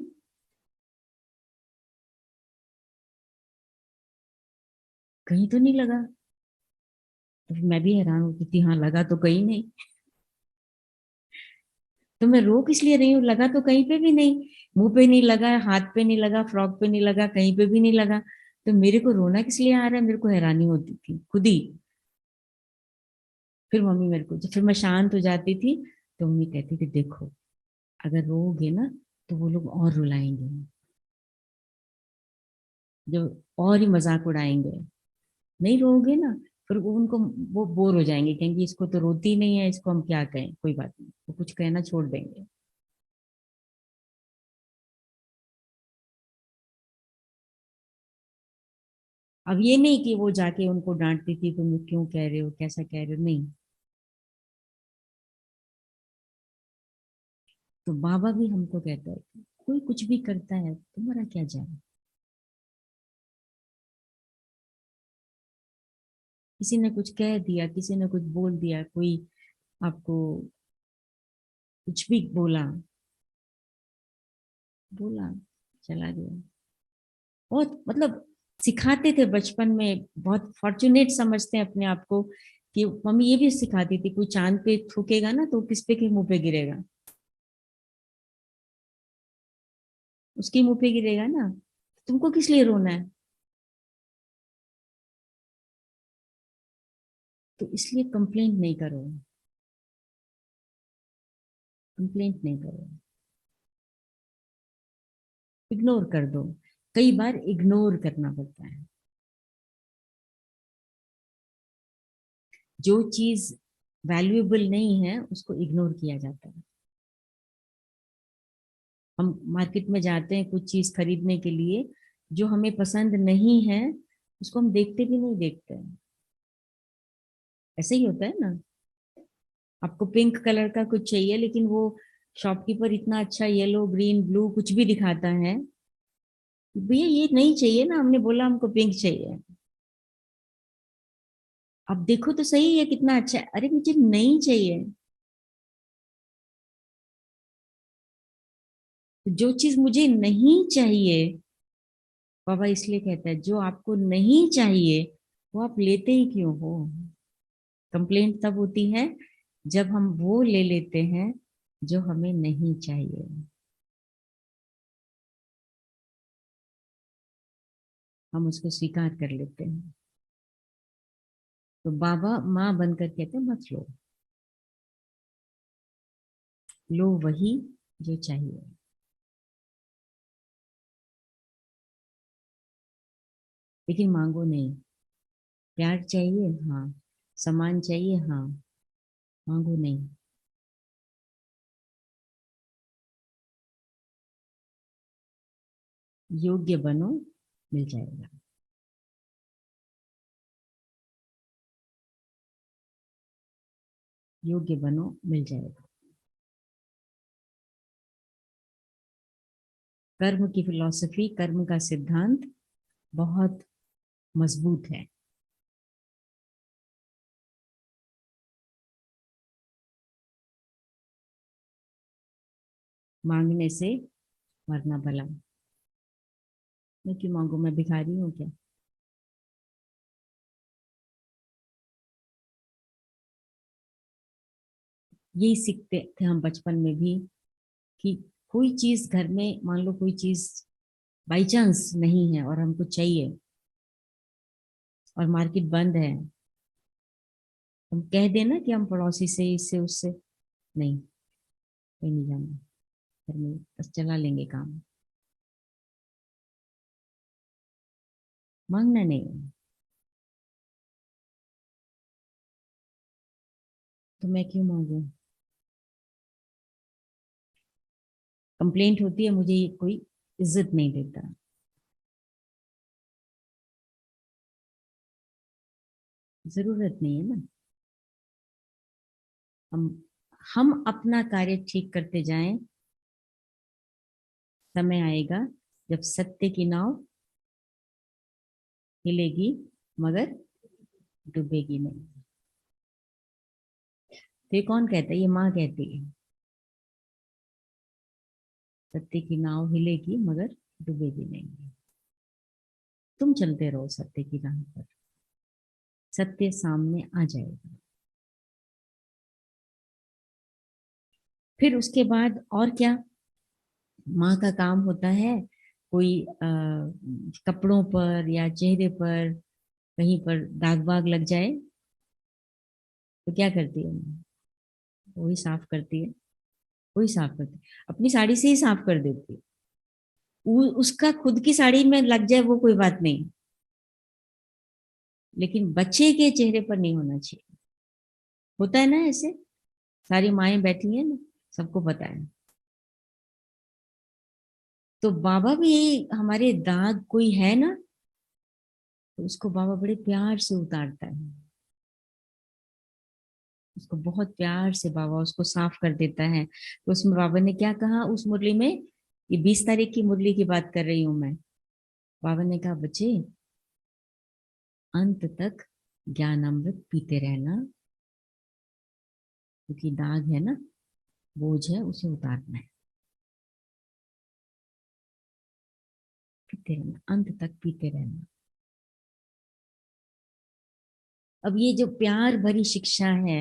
कहीं तो नहीं लगा। तो फिर मैं भी हैरान होती थी, हाँ लगा तो कहीं नहीं। तो मैं रो किस लिए रही हूँ, लगा तो कहीं पे भी नहीं, मुंह पे नहीं लगा, हाथ पे नहीं लगा, फ्रॉक पे नहीं लगा, कहीं पे भी नहीं लगा, तो मेरे को रोना किस लिए आ रहा है, मेरे को हैरानी होती थी खुद ही। फिर मम्मी मेरे को, जब फिर मैं शांत हो जाती थी, तो मम्मी कहती थी, देखो अगर रोओगे ना तो वो लोग और रुलाएंगे, जो और ही मजाक उड़ाएंगे, नहीं रोओगे ना, फिर वो उनको, वो बोर हो जाएंगे, कहेंगे इसको तो रोती नहीं है, इसको हम क्या कहें, कोई बात नहीं, वो कुछ कहना छोड़ देंगे। अब ये नहीं कि वो जाके उनको डांटती थी, तुम क्यों कह रहे हो, कैसा कह रहे हो, नहीं। तो बाबा भी हमको कहता है कि कोई कुछ भी करता है, तुम्हारा क्या जाए, किसी ने कुछ कह दिया, किसी ने कुछ बोल दिया, कोई आपको कुछ भी बोला, बोला, चला गया। बहुत मतलब सिखाते थे बचपन में, बहुत फॉर्चुनेट समझते हैं अपने आप को, कि मम्मी ये भी सिखाती थी, कोई चांद पे थूकेगा ना तो किस पे के मुंह पे गिरेगा, उसके मुंह पे गिरेगा ना, तुमको किस लिए रोना है। तो इसलिए कंप्लेंट नहीं करो, कंप्लेंट नहीं करो, इग्नोर कर दो। कई बार इग्नोर करना पड़ता है, जो चीज वैल्यूएबल नहीं है उसको इग्नोर किया जाता है। हम मार्केट में जाते हैं कुछ चीज खरीदने के लिए, जो हमें पसंद नहीं है उसको हम देखते भी नहीं, देखते हैं, ऐसे ही होता है ना। आपको पिंक कलर का कुछ चाहिए, लेकिन वो शॉपकीपर इतना अच्छा येलो ग्रीन ब्लू कुछ भी दिखाता है, भैया ये नहीं चाहिए ना, हमने बोला हमको पिंक चाहिए। अब देखो तो सही है कितना अच्छा है, अरे मुझे नहीं चाहिए। जो चीज मुझे नहीं चाहिए बाबा इसलिए कहता है जो आपको नहीं चाहिए वो आप लेते ही क्यों हो। कंप्लेंट तब होती है जब हम वो ले लेते हैं जो हमें नहीं चाहिए। हम उसको स्वीकार कर लेते हैं। तो बाबा माँ बनकर कहते हैं मत लो, लो वही जो चाहिए। लेकिन मांगो नहीं। प्यार चाहिए हाँ, सम्मान चाहिए हाँ, मांगो नहीं। योग्य बनो, मिल जाएगा। योग्य बनो, मिल जाएगा। कर्म की फिलॉसफी, कर्म का सिद्धांत बहुत मजबूत है। मांगने से मरना भला। मैं क्यों मांगू, मैं भिखारी हूँ क्या। यही सीखते थे हम बचपन में भी कि कोई चीज घर में, मान लो कोई चीज बाई चांस नहीं है और हमको चाहिए और मार्केट बंद है, हम कह देना कि हम पड़ोसी से, इससे उससे, नहीं कहीं नहीं जाना, घर में बस चला लेंगे काम। मांगना नहीं है। तो मैं क्यों मांगू। कंप्लेंट होती है मुझे ये कोई इज्जत नहीं देता। जरूरत नहीं है ना। हम हम अपना कार्य ठीक करते जाएं, समय आएगा जब सत्य की नाव हिलेगी मगर डूबेगी नहीं। तो ये कौन कहता है, ये माँ कहती है। सत्य की नाव हिलेगी मगर डूबेगी नहीं। तुम चलते रहो सत्य की राह पर, सत्य सामने आ जाएगा। फिर उसके बाद और क्या, माँ का काम होता है, कोई कपड़ों पर या चेहरे पर कहीं पर दाग वाग लग जाए तो क्या करती है माँ? वही साफ करती है। वही साफ करती है, अपनी साड़ी से ही साफ कर देती है। उसका खुद की साड़ी में लग जाए वो कोई बात नहीं, लेकिन बच्चे के चेहरे पर नहीं होना चाहिए। होता है ना ऐसे, सारी माएं बैठी हैं ना, सबको पता है। तो बाबा भी हमारे दाग कोई है ना, तो उसको बाबा बड़े प्यार से उतारता है। उसको बहुत प्यार से बाबा उसको साफ कर देता है। तो उसमें बाबा ने क्या कहा उस मुरली में, ये 20 तारीख की मुरली की बात कर रही हूं मैं। बाबा ने कहा बच्चे, अंत तक ज्ञान अमृत पीते रहना, क्योंकि दाग है ना, बोझ है, उसे उतारना है। पीते रहना, अंत तक पीते रहना। अब ये जो प्यार भरी शिक्षा है,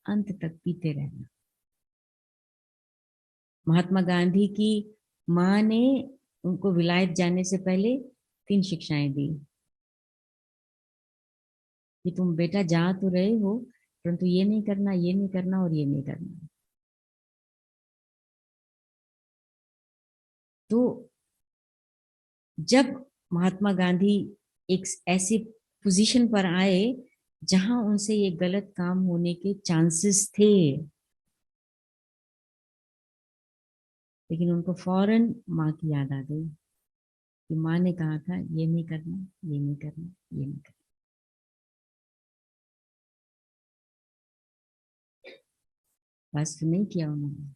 अंत तक पीते रहना। महात्मा गांधी की माँ ने उनको विलायत जाने से पहले 3 शिक्षाएं दी कि तुम बेटा जा तो रहे हो, परंतु ये नहीं करना, ये नहीं करना और ये नहीं करना। तो जब महात्मा गांधी एक ऐसी पोजीशन पर आए जहां उनसे ये गलत काम होने के चांसेस थे, लेकिन उनको फौरन माँ की याद आ गई कि माँ ने कहा था ये नहीं करना, ये नहीं करना, ये नहीं करना। बस नहीं किया उन्होंने,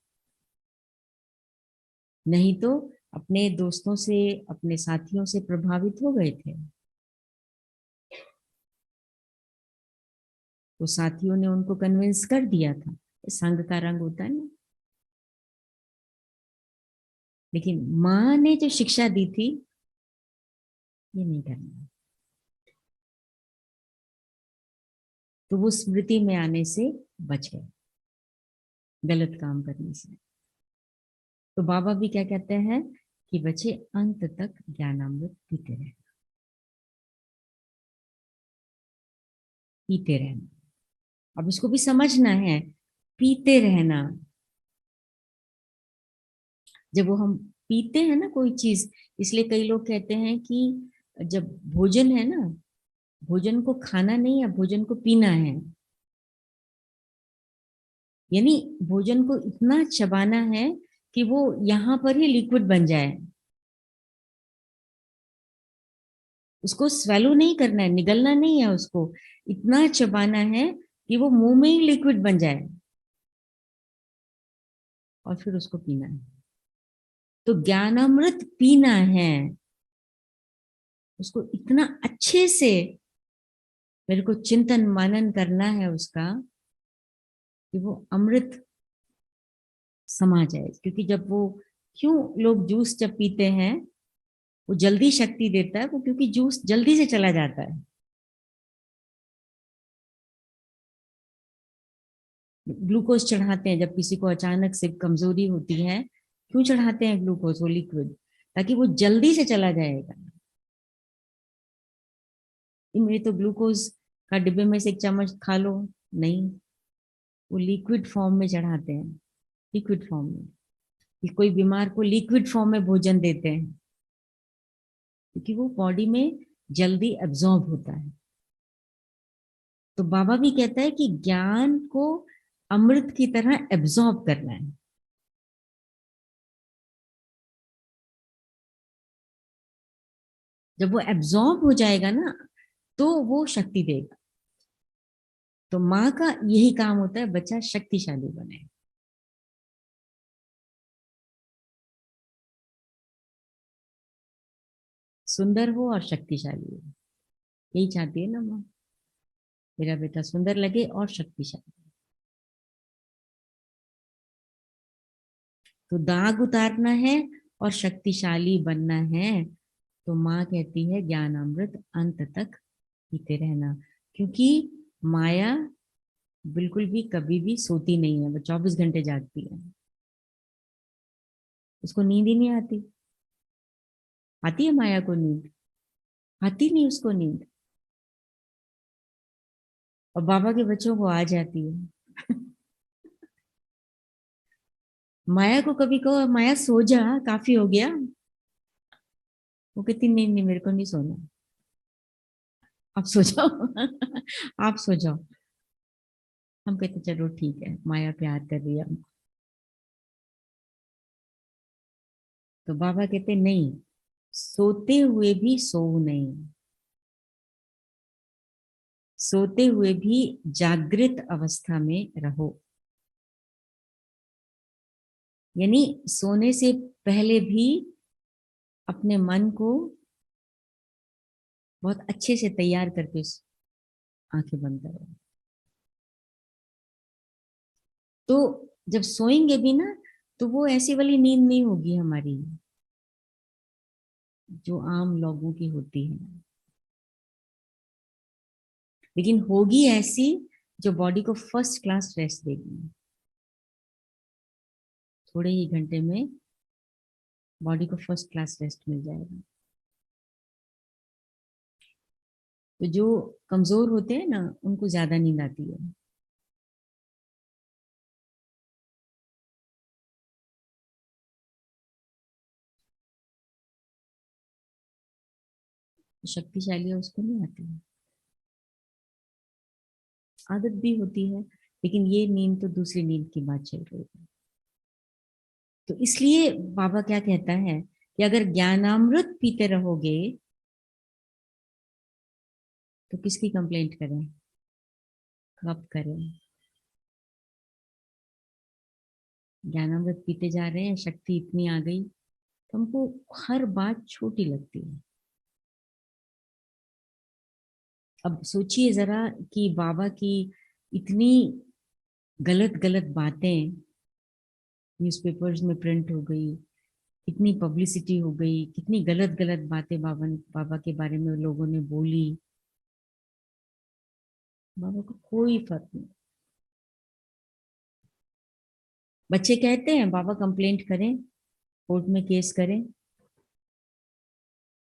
नहीं तो अपने दोस्तों से, अपने साथियों से प्रभावित हो गए थे। तो साथियों ने उनको कन्विंस कर दिया था, संग का रंग होता है ना। लेकिन माँ ने जो शिक्षा दी थी ये नहीं करना। तो वो स्मृति में आने से बच गए, गलत काम करने से। तो बाबा भी क्या कहते हैं कि बच्चे अंत तक ज्ञानामृत पीते रहना, पीते रहना। अब इसको भी समझना है, पीते रहना। जब वो हम पीते हैं ना कोई चीज, इसलिए कई लोग कहते हैं कि जब भोजन है ना, भोजन को खाना नहीं है, भोजन को पीना है। यानी भोजन को इतना चबाना है कि वो यहाँ पर ही लिक्विड बन जाए। उसको स्वेलो नहीं करना है, निगलना नहीं है, उसको इतना चबाना है कि वो मुंह में ही लिक्विड बन जाए, और फिर उसको पीना है। तो ज्ञानामृत पीना है, उसको इतना अच्छे से मेरे को चिंतन मनन करना है उसका, कि वो अमृत समा जाए। क्योंकि जब वो, क्यों लोग जूस जब पीते हैं वो जल्दी शक्ति देता है, वो क्योंकि जूस जल्दी से चला जाता है। ग्लूकोज चढ़ाते हैं जब किसी को अचानक से कमजोरी होती है, क्यों चढ़ाते हैं ग्लूकोज, वो लिक्विड, ताकि वो जल्दी से चला जाएगा। मेरे तो ग्लूकोज का डिब्बे में से एक चम्मच खा लो, नहीं, वो लिक्विड फॉर्म में चढ़ाते हैं, लिक्विड फॉर्म में। कि कोई बीमार को लिक्विड फॉर्म में भोजन देते हैं, क्योंकि वो बॉडी में जल्दी एब्जॉर्ब होता है। तो बाबा भी कहता है कि ज्ञान को अमृत की तरह एब्जॉर्ब करना है। जब वो एब्जॉर्ब हो जाएगा ना, तो वो शक्ति देगा। तो माँ का यही काम होता है, बच्चा शक्तिशाली बने। सुंदर हो और शक्तिशाली हो, यही चाहती है ना माँ, मेरा बेटा सुंदर लगे और शक्तिशाली। तो दाग उतारना है और शक्तिशाली बनना है, तो माँ कहती है ज्ञान अमृत अंत तक पीते रहना। क्योंकि माया बिल्कुल भी कभी भी सोती नहीं है, वो 24 घंटे जागती है। उसको नींद ही नहीं आती। आती है माया को नींद? आती नहीं उसको नींद। और बाबा के बच्चों को आ जाती है। माया को कभी कहो माया सो जा, काफी हो गया, वो कहती नहीं नहीं मेरे को नहीं सोना, आप सो जाओ। आप सो जाओ। हम कहते चलो ठीक है, माया प्यार कर रही है हमको। तो बाबा कहते नहीं, सोते हुए भी सो नहीं, सोते हुए भी जागृत अवस्था में रहो। यानी सोने से पहले भी अपने मन को बहुत अच्छे से तैयार करके आंखें बंद करो। तो जब सोएंगे भी ना, तो वो ऐसी वाली नींद नहीं होगी हमारी जो आम लोगों की होती है, लेकिन होगी ऐसी जो बॉडी को फर्स्ट क्लास रेस्ट देगी। थोड़े ही घंटे में बॉडी को फर्स्ट क्लास रेस्ट मिल जाएगा। तो जो कमजोर होते हैं ना, उनको ज्यादा नींद आती है। शक्तिशाली है उसको नहीं आती है। आदत भी होती है, लेकिन ये नींद तो दूसरी नींद की बात चल रही है। तो इसलिए बाबा क्या कहता है कि अगर ज्ञानामृत पीते रहोगे तो किसकी कंप्लेंट करें, कब करें। ज्ञानामृत पीते जा रहे हैं, शक्ति इतनी आ गई, तो हमको हर बात छोटी लगती है। अब सोचिए जरा कि बाबा की इतनी गलत गलत बातें न्यूज़पेपर्स में प्रिंट हो गई, कितनी पब्लिसिटी हो गई, कितनी गलत गलत बातें बाबा बाबा के बारे में लोगों ने बोली। बाबा को कोई फर्क नहीं। बच्चे कहते हैं बाबा कंप्लेंट करें, कोर्ट में केस करें,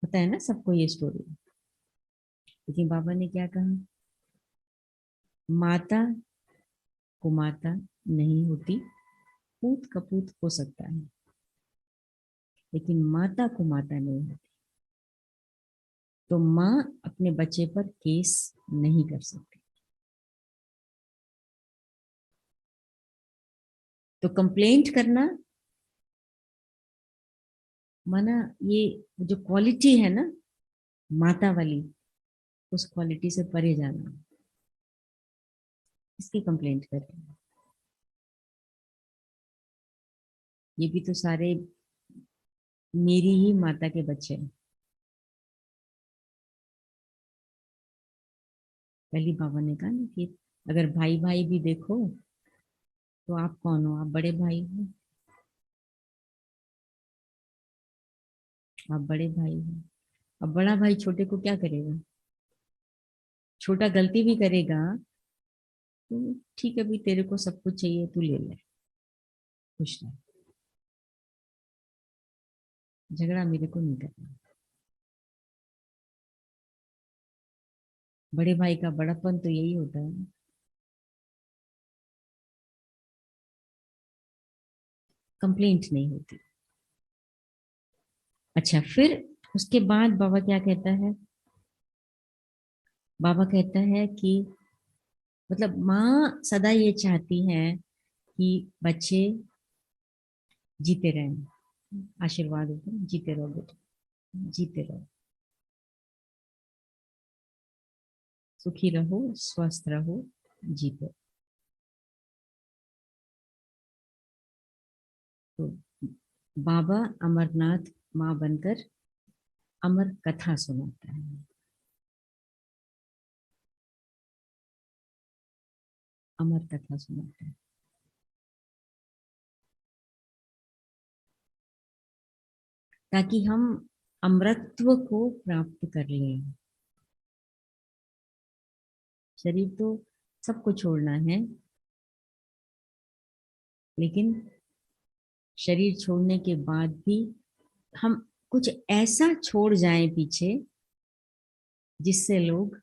पता है ना सबको ये स्टोरी। लेकिन बाबा ने क्या कहा, माता को माता नहीं होती, पूत कपूत हो सकता है, लेकिन माता को माता नहीं होती। तो माँ अपने बच्चे पर केस नहीं कर सकती। तो कंप्लेंट करना माना ये जो क्वालिटी है ना माता वाली, उस क्वालिटी से परे जाना, इसकी कंप्लेंट कर रहे हैं। ये भी तो सारे मेरी ही माता के बच्चे हैं। पहली बाबा ने कहा ना कि अगर भाई भाई भी देखो तो आप कौन हो, आप बड़े भाई हो, आप बड़े भाई हो। अब बड़ा भाई छोटे को क्या करेगा, छोटा गलती भी करेगा तो ठीक है, भी तेरे को सब कुछ चाहिए तू ले ले, खुश रह, झगड़ा मेरे को नहीं करना। बड़े भाई का बड़प्पन तो यही होता है, कंप्लेंट नहीं होती। अच्छा, फिर उसके बाद बाबा क्या कहता है, बाबा कहता है कि मतलब माँ सदा ये चाहती है कि बच्चे जीते रहें, आशीर्वाद होते हैं, जीते रहो बेटा, जीते रहो, सुखी रहो, स्वस्थ रहो, जीतो। तो बाबा अमरनाथ माँ बनकर अमर कथा सुनाता है, अमर कथा सुनाता है, ताकि हम अमरत्व को प्राप्त कर लें। शरीर तो सबको छोड़ना है, लेकिन शरीर छोड़ने के बाद भी हम कुछ ऐसा छोड़ जाएं पीछे जिससे लोग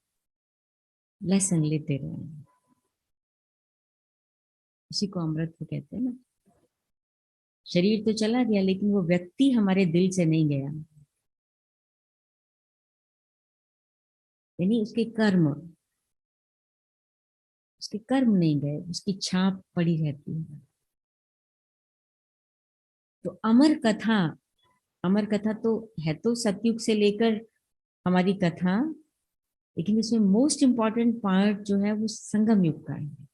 लेसन लेते रहें। उसी को अमृत कहते हैं ना। शरीर तो चला गया लेकिन वो व्यक्ति हमारे दिल से नहीं गया, यानी उसके कर्म नहीं गए, उसकी छाप पड़ी रहती है। तो अमर कथा तो है, तो सतयुग से लेकर हमारी कथा, लेकिन इसमें मोस्ट इम्पॉर्टेंट पार्ट जो है वो संगम युग का है।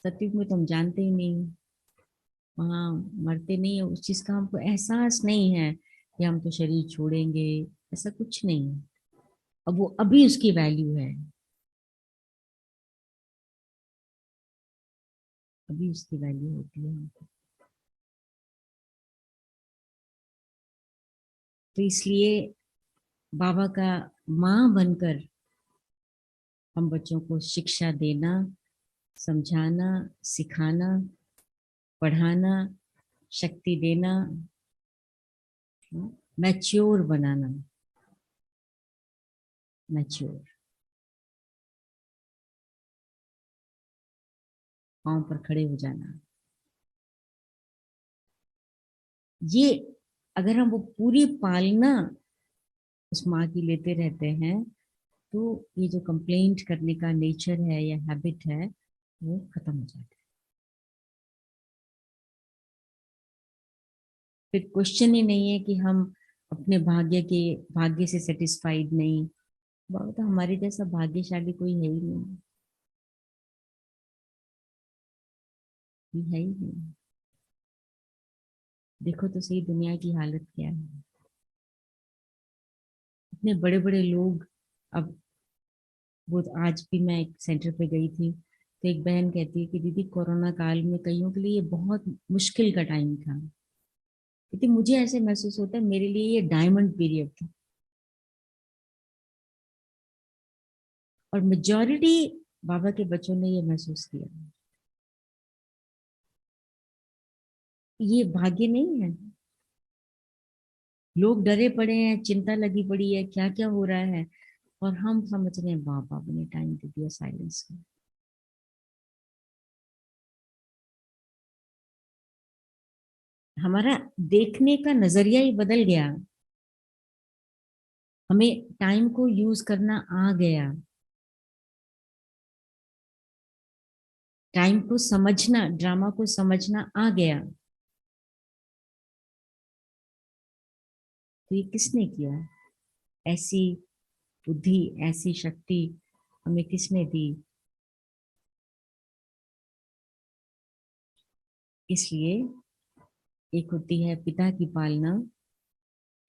सतयुग में तो हम जानते ही नहीं, वहां मरते नहीं है, उस चीज का हमको एहसास नहीं है कि हम तो शरीर छोड़ेंगे, ऐसा कुछ नहीं है। अब वो अभी उसकी वैल्यू है, अभी उसकी वैल्यू होती है हमको। तो इसलिए बाबा का माँ बनकर हम बच्चों को शिक्षा देना, समझाना, सिखाना, पढ़ाना, शक्ति देना, मैच्योर बनाना, मैच्योर, पाँव पर खड़े हो जाना, ये अगर हम वो पूरी पालना उस माँ की लेते रहते हैं तो ये जो कंप्लेंट करने का नेचर है या हैबिट है वो खत्म हो जाता है। फिर क्वेश्चन ही नहीं है कि हम अपने भाग्य से सेटिस्फाइड नहीं। बाबा तो हमारे जैसा भाग्यशाली कोई है ही नहीं, ये है ही नहीं। देखो तो सही दुनिया की हालत क्या है, इतने बड़े बड़े लोग। अब वो आज भी मैं एक सेंटर पे गई थी, तो एक बहन कहती है कि दीदी कोरोना काल में कईयों के लिए ये बहुत मुश्किल का टाइम था, क्योंकि मुझे ऐसे महसूस होता है मेरे लिए ये डायमंड पीरियड था। और मेजॉरिटी बाबा के बच्चों ने ये महसूस किया। ये भाग्य नहीं है। लोग डरे पड़े हैं, चिंता लगी पड़ी है, क्या क्या हो रहा है, और हम समझ रहे हैं वाह बाबा ने टाइम दे दिया साइलेंस का। हमारा देखने का नजरिया ही बदल गया। हमें टाइम को यूज करना आ गया। टाइम को समझना, ड्रामा को समझना आ गया। तो ये किसने किया? ऐसी बुद्धि, ऐसी शक्ति हमें किसने दी? इसलिए एक होती है पिता की पालना,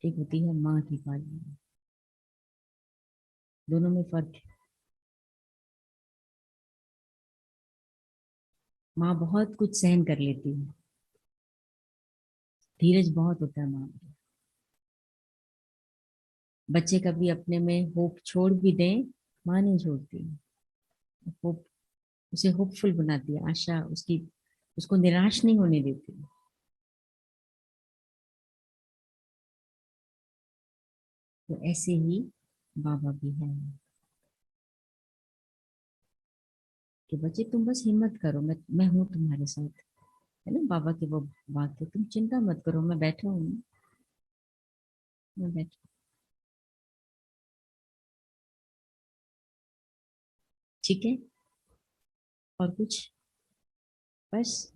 एक होती है माँ की पालना। दोनों में फर्क है। माँ बहुत कुछ सहन कर लेती है, धीरज बहुत होता है माँ में। बच्चे कभी अपने में होप छोड़ भी दें, माँ नहीं छोड़ती। होप उसे होपफुल बनाती है, आशा उसकी, उसको निराश नहीं होने देती। तो ऐसे ही बाबा भी है कि बच्चे तुम बस हिम्मत करो, मैं हूं तुम्हारे साथ। है ना बाबा की वो बात है, तुम चिंता मत करो, मैं बैठा हूँ। मैं बैठा। ठीक है। और कुछ? बस।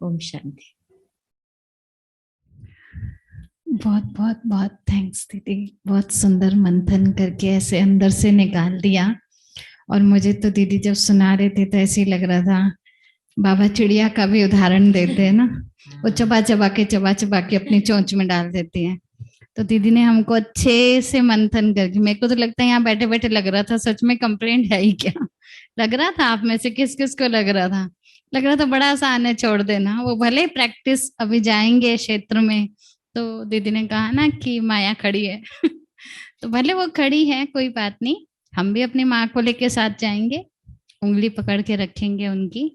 ओम शांति। बहुत बहुत बहुत थैंक्स दीदी, बहुत सुंदर मंथन करके ऐसे अंदर से निकाल दिया। और मुझे तो दीदी जब सुना रहे थे तो ऐसे ही लग रहा था बाबा चिड़िया का भी उदाहरण देते हैं ना, वो चबा चबा के अपनी चोंच में डाल देती है। तो दीदी ने हमको अच्छे से मंथन करके, मेरे को तो लगता है यहाँ बैठे बैठे लग रहा था सच में कंप्लेंट है ही क्या। लग रहा था आप में से किस किस को लग रहा था? लग रहा था बड़ा आसान है, छोड़ देना, वो भले प्रैक्टिस अभी जाएंगे क्षेत्र में। तो दीदी ने कहा ना कि माया खड़ी है। तो भले वो खड़ी है, कोई बात नहीं, हम भी अपनी माँ को लेके साथ जाएंगे, उंगली पकड़ के रखेंगे उनकी।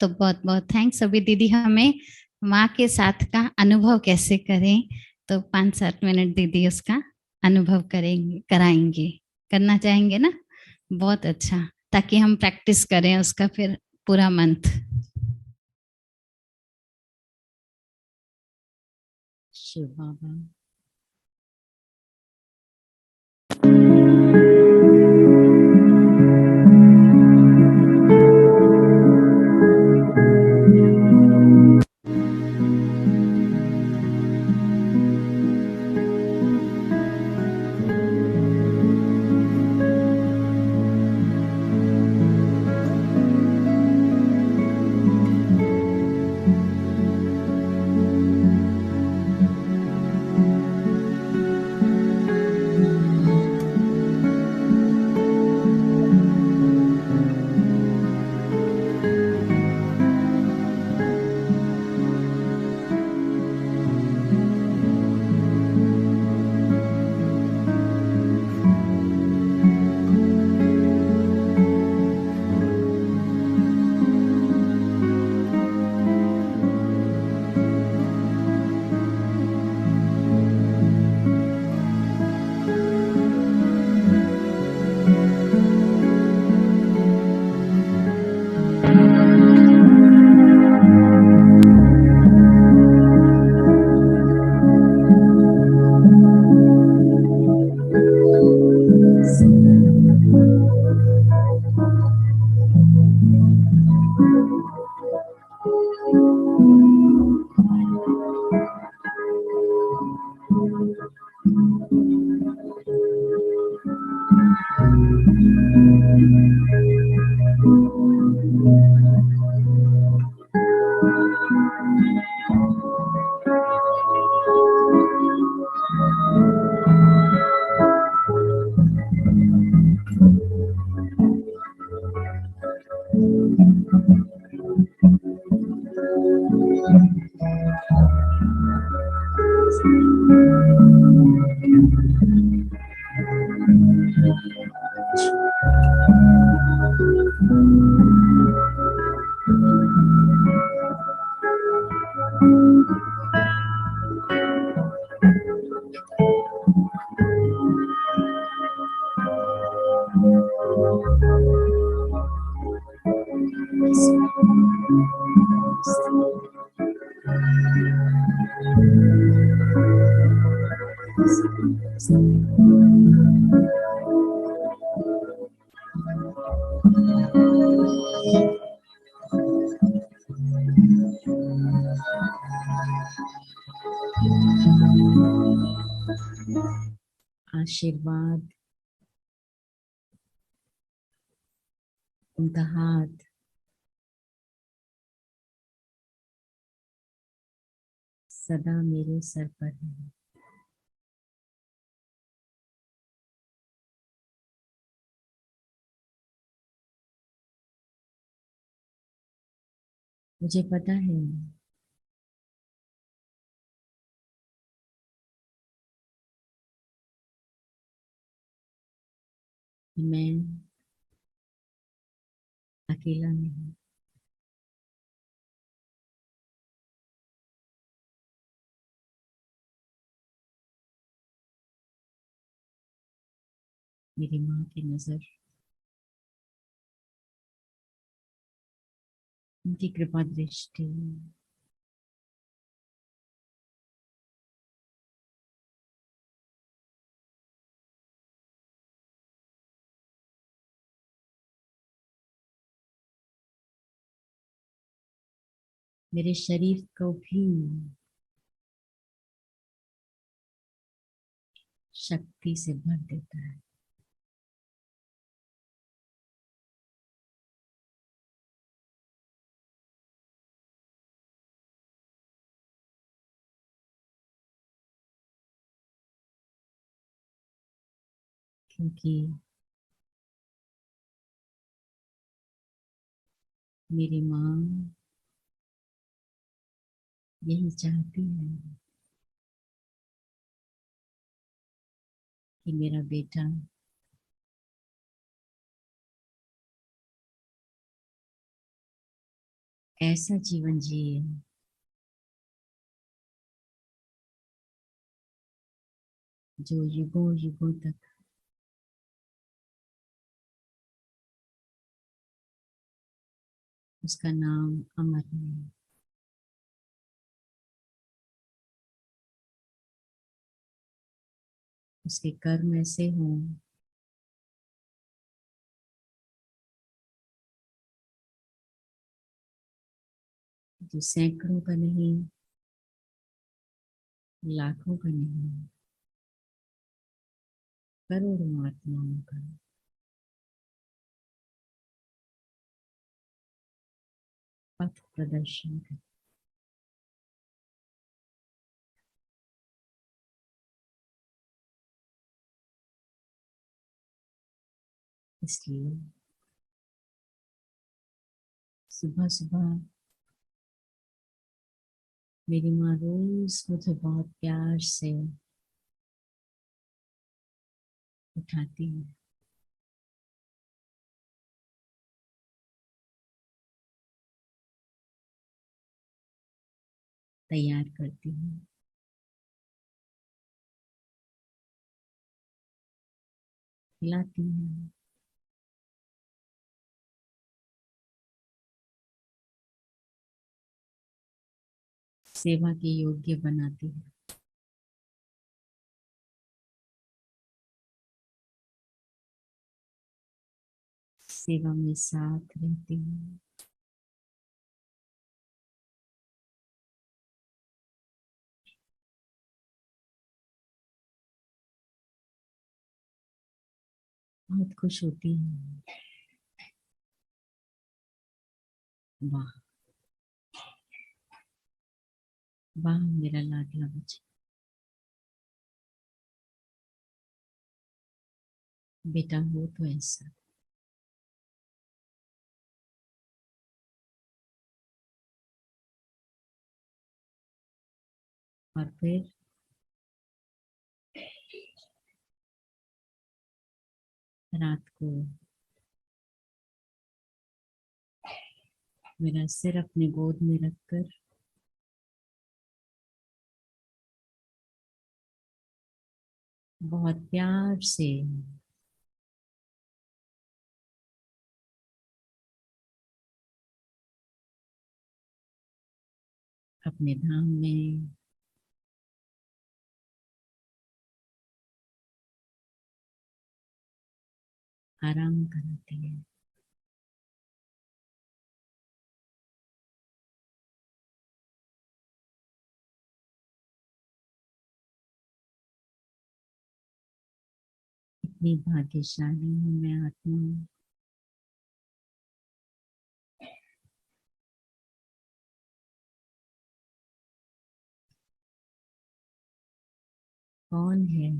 तो बहुत बहुत थैंक्स। अभी दीदी हमें माँ के साथ का अनुभव कैसे करें, तो 5-7 मिनट दीदी उसका अनुभव करेंगे, कराएंगे, करना चाहेंगे ना? बहुत अच्छा, ताकि हम प्रैक्टिस करें उसका फिर पूरा मंथ। शिव बाबा। आशीर्वाद उनका हाथ सदा मेरे सर पर है। मुझे पता है कि मैं अकेला नहीं। मेरी माँ की नजर, उनकी कृपा दृष्टि मेरे शरीर को भी शक्ति से भर देता है। क्योंकि मेरी माँ यही चाहती है कि मेरा बेटा ऐसा जीवन जिए जो युगों युगों तक उसका नाम अमर है। उसके कर्म ऐसे हों जो सैकड़ों का नहीं, लाखों का नहीं, करोड़ों आत्माओं का पथ प्रदर्शन करे। इसलिए सुबह सुबह मेरी माँ रोज मुझे बहुत प्यार से उठाती है, तैयार करती है, खिलाती है, सेवा के योग्य बनाती है। सेवा में साथ रहती है। बहुत खुश होती है। वाह वाह मेरा लाडला बच्चा, बेटा हो तो ऐसा। और फिर रात को मेरा सिर अपने गोद में रखकर बहुत प्यार से अपने धाम में आराम कराती है। इतनी भाग्यशाली हूँ मैं आत्मा। कौन है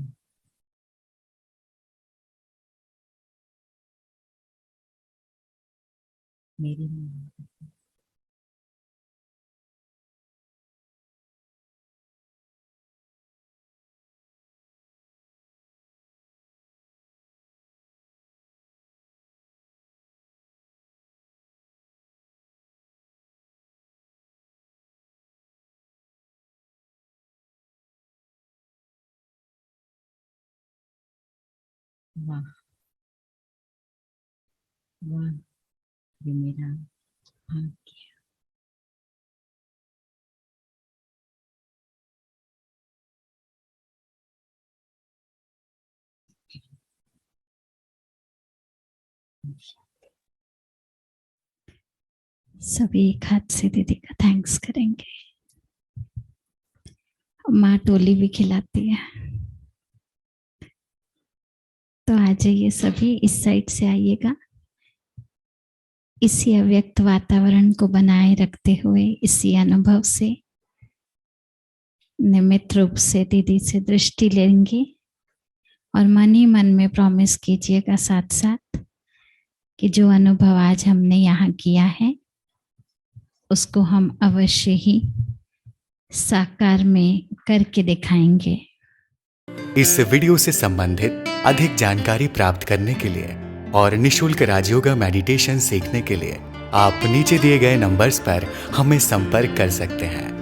मेरी माँ? वाह वाह, ये मेरा भाग्य। सभी एक हाथ से दीदी का थैंक्स करेंगे। माँ टोली भी खिलाती है। तो आ जाइए सभी, इस साइड से आइएगा। इसी अव्यक्त वातावरण को बनाए रखते हुए इसी अनुभव से निमित्त रूप से दीदी से दृष्टि लेंगे और मन ही मन में प्रॉमिस कीजिएगा साथ साथ कि जो अनुभव आज हमने यहाँ किया है उसको हम अवश्य ही साकार में करके दिखाएंगे। इस वीडियो से संबंधित अधिक जानकारी प्राप्त करने के लिए और निशुल्क राजयोगा मेडिटेशन सीखने के लिए आप नीचे दिए गए नंबर्स पर हमें संपर्क कर सकते हैं।